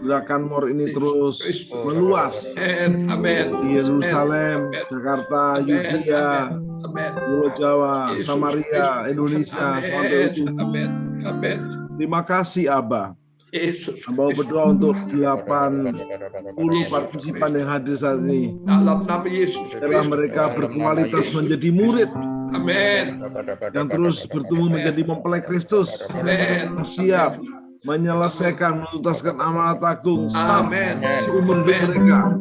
gerakan more ini terus meluas. Amin. Di Yerusalem, Jakarta, Yudhya, Pulau Jawa, Samaria, Indonesia, sampai ujung. Terima kasih Abah. Abah berdoa untuk 80 partisipan yang hadir saat ini. Dalam nama Yesus. Setelah mereka berkualitas menjadi murid. Amin. Yang terus bertumbuh menjadi mempelai Kristus. Yang siap menyelesaikan, menuntaskan amanat agung sampai seumur hidup mereka.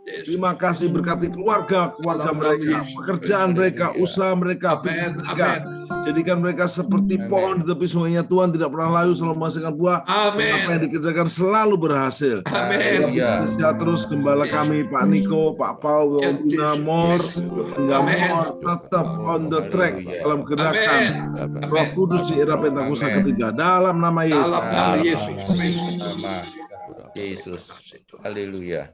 Terima kasih, berkati keluarga mereka, pekerjaan mereka, usaha mereka, bisnis mereka. Jadikan mereka seperti pohon di tepi sungainya. Tuhan tidak pernah layu, selalu menghasilkan buah. Apa yang dikerjakan selalu berhasil. Sehat terus gembala kami, Pak Niko, Pak Paul, Bina Mor, hingga Mor tetap on the track dalam gerakan Roh Kudus di era Pentakosta ketiga. Dalam nama Yesus. Yesus. Haleluya.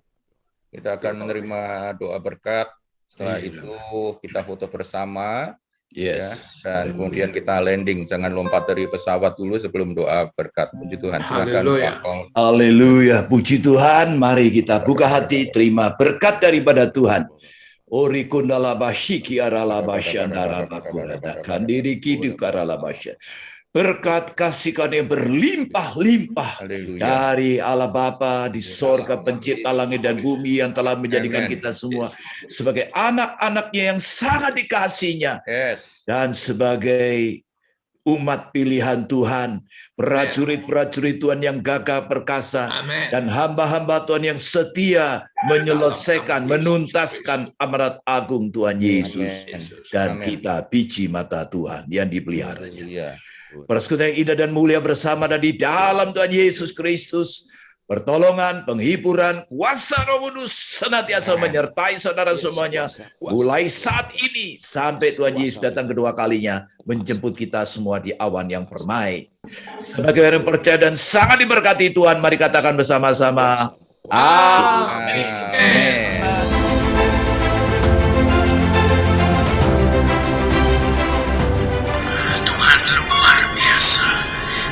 Kita akan menerima doa berkat. Setelah itu kita foto bersama. Ya, dan kemudian kita landing. Jangan lompat dari pesawat dulu sebelum doa berkat. Puji Tuhan. Silakan. Haleluya. Puji Tuhan. Mari kita buka hati, terima berkat daripada Tuhan. Ori kundala bashiki arala bashandara lakurada kandiri kidu karala basya. Berkat kasih karunia berlimpah-limpah dari Allah Bapa di sorga pencipta langit dan bumi yang telah menjadikan kita semua sebagai anak-anaknya yang sangat dikasihinya. Dan sebagai umat pilihan Tuhan, prajurit-prajurit Tuhan yang gagah perkasa, dan hamba-hamba Tuhan yang setia menyelesaikan, menuntaskan amanat agung Tuhan Yesus. Dan kita biji mata Tuhan yang dipeliharanya. Persekutuan yang indah dan mulia bersama dan di dalam Tuhan Yesus Kristus, pertolongan, penghiburan, kuasa Roh Kudus senantiasa menyertai saudara semuanya, mulai saat ini sampai Tuhan Yesus datang kedua kalinya menjemput kita semua di awan yang permai. Sebagai orang percaya dan sangat diberkati Tuhan, mari katakan bersama-sama, amin.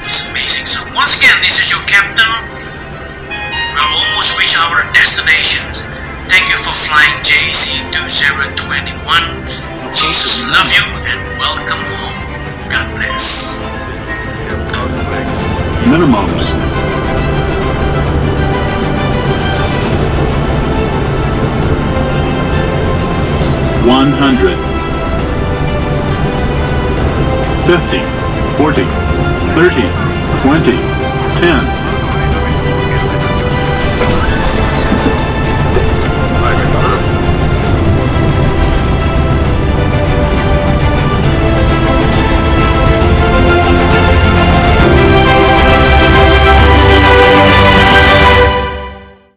It's amazing. So once again, this is your captain, almost reached our destinations. Thank you for flying JC 2021. Jesus love you and welcome home. God bless. Minimums. $100, $50, $40, $30, $20, $10.